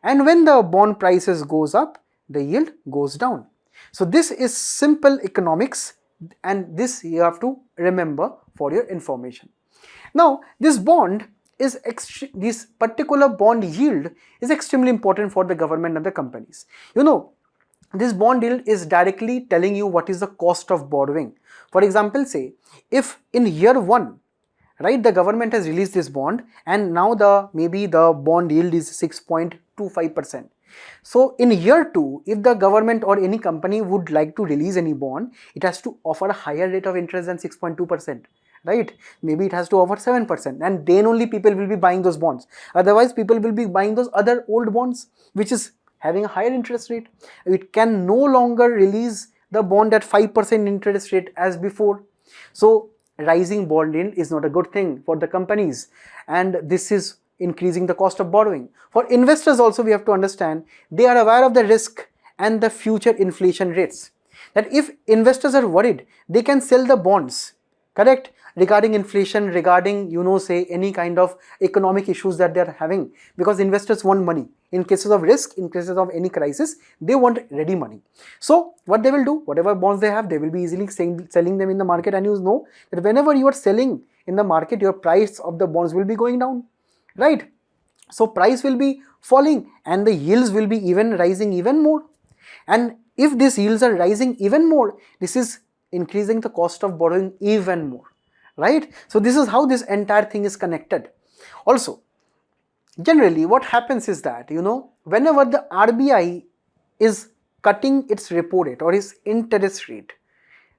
And when the bond prices goes up, the yield goes down. So this is simple economics, and this you have to remember for your information. Now this bond is this particular bond yield is extremely important for the government and the companies. You know, this bond yield is directly telling you what is the cost of borrowing. For example, say if in year 1, right, the government has released this bond and now maybe the bond yield is 6.25%. So in year 2, if the government or any company would like to release any bond, it has to offer a higher rate of interest than 6.2%, right? Maybe it has to offer 7%, and then only people will be buying those bonds. Otherwise, people will be buying those other old bonds, which is having a higher interest rate. It can no longer release the bond at 5% interest rate as before. So rising bond yield is not a good thing for the companies, and this is increasing the cost of borrowing. For investors also, we have to understand, they are aware of the risk and the future inflation rates. That if investors are worried, they can sell the bonds, correct, regarding inflation, regarding, you know, say any kind of economic issues that they are having, because investors want money. In cases of risk, in cases of any crisis, they want ready money. So what they will do, whatever bonds they have, they will be easily selling them in the market, and you know that whenever you are selling in the market, your price of the bonds will be going down, right? So price will be falling and the yields will be even rising even more. And if these yields are rising even more, this is increasing the cost of borrowing even more, right? So this is how this entire thing is connected. Also, generally what happens is that, you know, whenever the RBI is cutting its repo rate or its interest rate,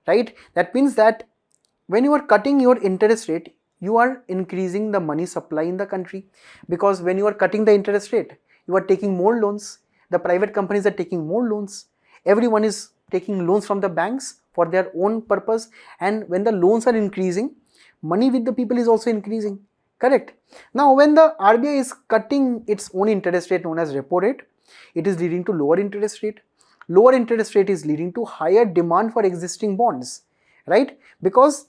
right, that means that when you are cutting your interest rate, you are increasing the money supply in the country, because when you are cutting the interest rate, you are taking more loans. The private companies are taking more loans. Everyone is taking loans from the banks for their own purpose, and when the loans are increasing, money with the people is also increasing, correct? Now when the RBI is cutting its own interest rate known as repo rate, it is leading to lower interest rate. Lower interest rate is leading to higher demand for existing bonds, right? Because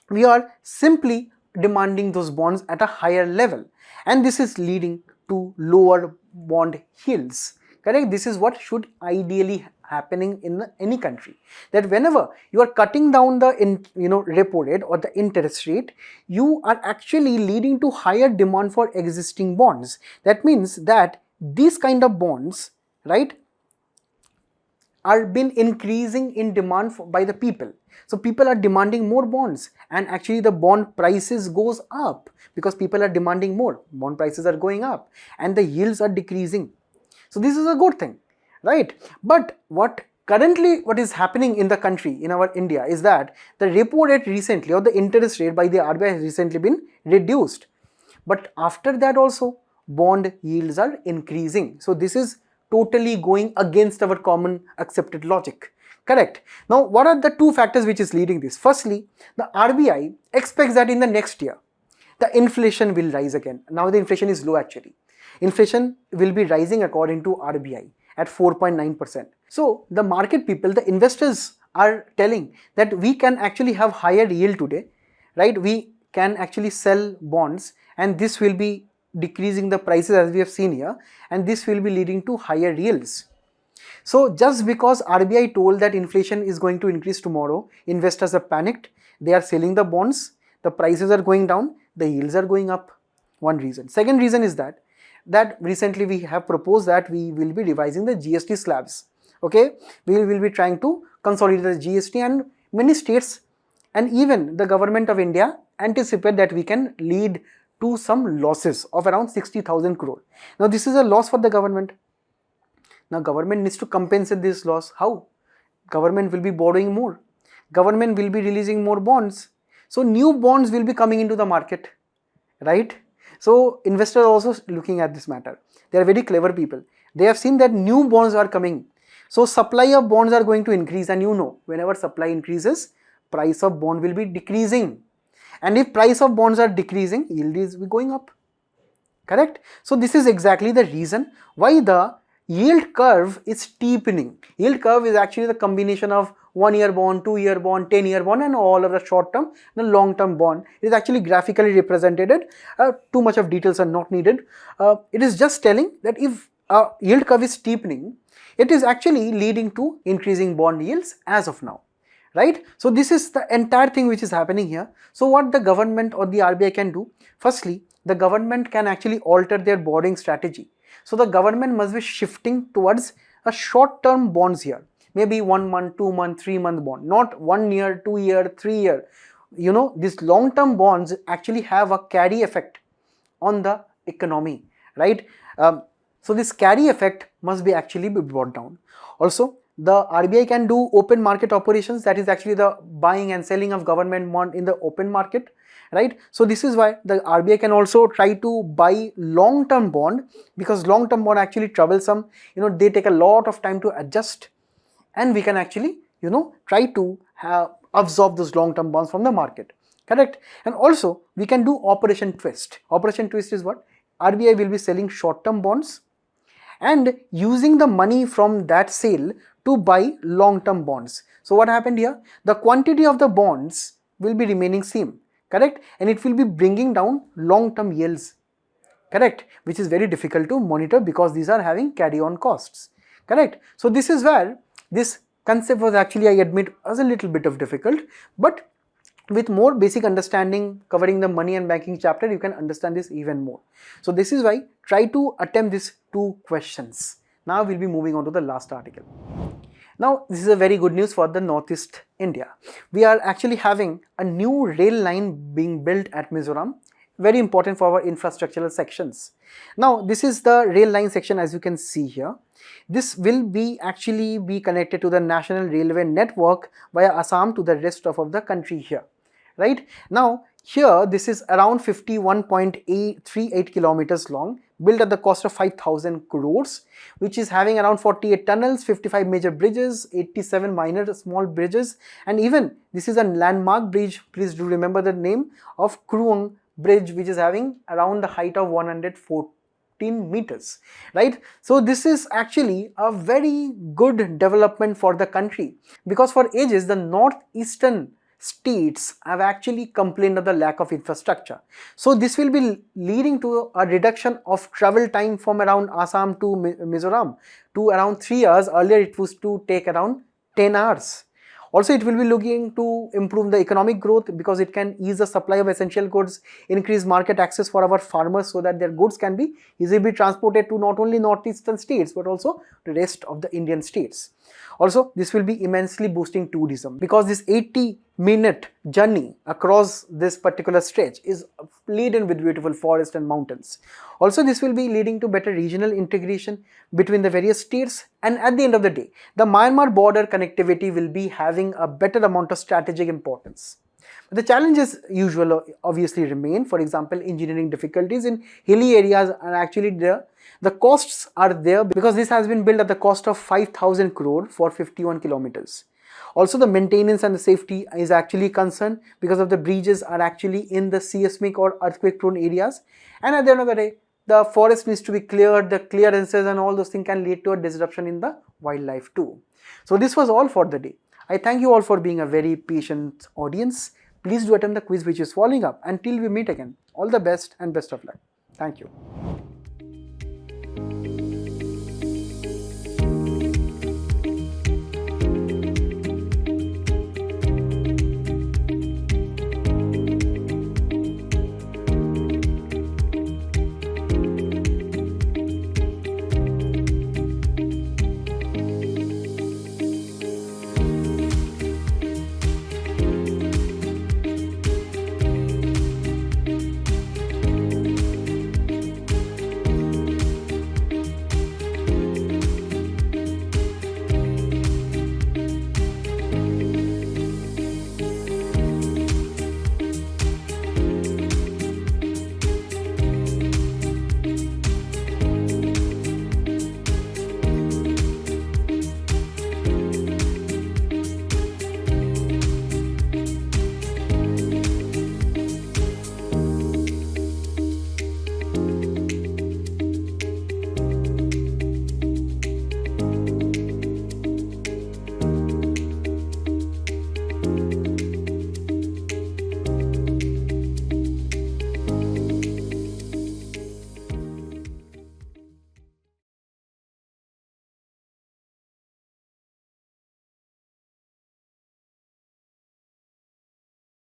we are simply demanding those bonds at a higher level, and this is leading to lower bond yields, correct? This is what should ideally happening in any country, that whenever you are cutting down the repo rate or the interest rate, you are actually leading to higher demand for existing bonds. That means that these kind of bonds, right, are been increasing in demand by the people. So people are demanding more bonds, and actually the bond prices goes up because people are demanding more. Bond prices are going up and the yields are decreasing. So this is a good thing, right? But what is happening in the country, in our India, is that the repo rate recently, or the interest rate by the RBI, has recently been reduced. But after that also, bond yields are increasing. So this is totally going against our common accepted logic. Correct. Now, what are the two factors which is leading this? Firstly, the RBI expects that in the next year, the inflation will rise again. Now the inflation is low actually. Inflation will be rising according to RBI at 4.9%. So the market people, the investors are telling that we can actually have higher yield today, right? We can actually sell bonds and this will be decreasing the prices as we have seen here, and this will be leading to higher yields. So just because RBI told that inflation is going to increase tomorrow, investors are panicked, they are selling the bonds, the prices are going down, the yields are going up. One reason. Second reason is that recently we have proposed that we will be revising the GST slabs. Okay, we will be trying to consolidate the GST, and many states and even the government of India anticipate that we can lead to some losses of around 60,000 crore. Now this is a loss for the government. Now government needs to compensate this loss. How? Government will be borrowing more. Government will be releasing more bonds. So new bonds will be coming into the market, right? So investors are also looking at this matter. They are very clever people. They have seen that new bonds are coming. So supply of bonds are going to increase, and you know, whenever supply increases, price of bond will be decreasing. And if price of bonds are decreasing, yield is going up. Correct? So this is exactly the reason why the yield curve is steepening. Yield curve is actually the combination of 1 year bond, 2 year bond, 10 year bond, and all of the short term and the long term bond. It is actually graphically represented. Too much of details are not needed. It is just telling that if yield curve is steepening, it is actually leading to increasing bond yields as of now. Right? So this is the entire thing which is happening here. So what the government or the RBI can do? Firstly, the government can actually alter their borrowing strategy. So the government must be shifting towards a short-term bonds here. Maybe 1 month, 2 month, 3 month bond, not 1 year, 2 year, 3 year. You know, these long-term bonds actually have a carry effect on the economy, right? So this carry effect must be actually be brought down. Also, the RBI can do open market operations, that is actually the buying and selling of government bond in the open market, right? So this is why the RBI can also try to buy long-term bond, because long-term bond actually troublesome, you know, they take a lot of time to adjust, and we can actually, you know, try to absorb those long-term bonds from the market, correct? And also we can do operation twist. Operation twist is what? RBI will be selling short-term bonds and using the money from that sale to buy long-term bonds. So what happened here? The quantity of the bonds will be remaining same, correct? And it will be bringing down long-term yields, correct? Which is very difficult to monitor because these are having carry-on costs, correct? So this is where this concept was actually, I admit, was a little bit of difficult, but with more basic understanding covering the money and banking chapter, you can understand this even more. So this is why try to attempt these two questions. Now we'll be moving on to the last article. Now this is a very good news for the Northeast India. We are actually having a new rail line being built at Mizoram, very important for our infrastructural sections. Now this is the rail line section, as you can see here. This will be actually be connected to the national railway network via Assam to the rest of the country here. Right now, here this is around 51.38 kilometers long, built at the cost of 5,000 crores, which is having around 48 tunnels, 55 major bridges, 87 minor small bridges, and even this is a landmark bridge. Please do remember the name of Kruang Bridge, which is having around the height of 114 meters, right? So this is actually a very good development for the country, because for ages the northeastern states have actually complained of the lack of infrastructure. So this will be leading to a reduction of travel time from around Assam to Mizoram to around 3 hours. Earlier it was to take around 10 hours. Also, it will be looking to improve the economic growth because it can ease the supply of essential goods, increase market access for our farmers so that their goods can be easily transported to not only northeastern states but also the rest of the Indian states. Also, this will be immensely boosting tourism because this 80-minute journey across this particular stretch is laden with beautiful forests and mountains. Also, this will be leading to better regional integration between the various states, and at the end of the day, the Myanmar border connectivity will be having a better amount of strategic importance. The challenges usual obviously remain. For example, engineering difficulties in hilly areas are actually there. The costs are there because this has been built at the cost of 5,000 crore for 51 kilometers. Also, the maintenance and the safety is actually concerned because of the bridges are actually in the seismic or earthquake prone areas, and at the end of the day, the forest needs to be cleared, the clearances and all those things can lead to a disruption in the wildlife too. So this was all for the day. I thank you all for being a very patient audience. Please do attempt the quiz which is following up. Until we meet again, all the best and best of luck. Thank you.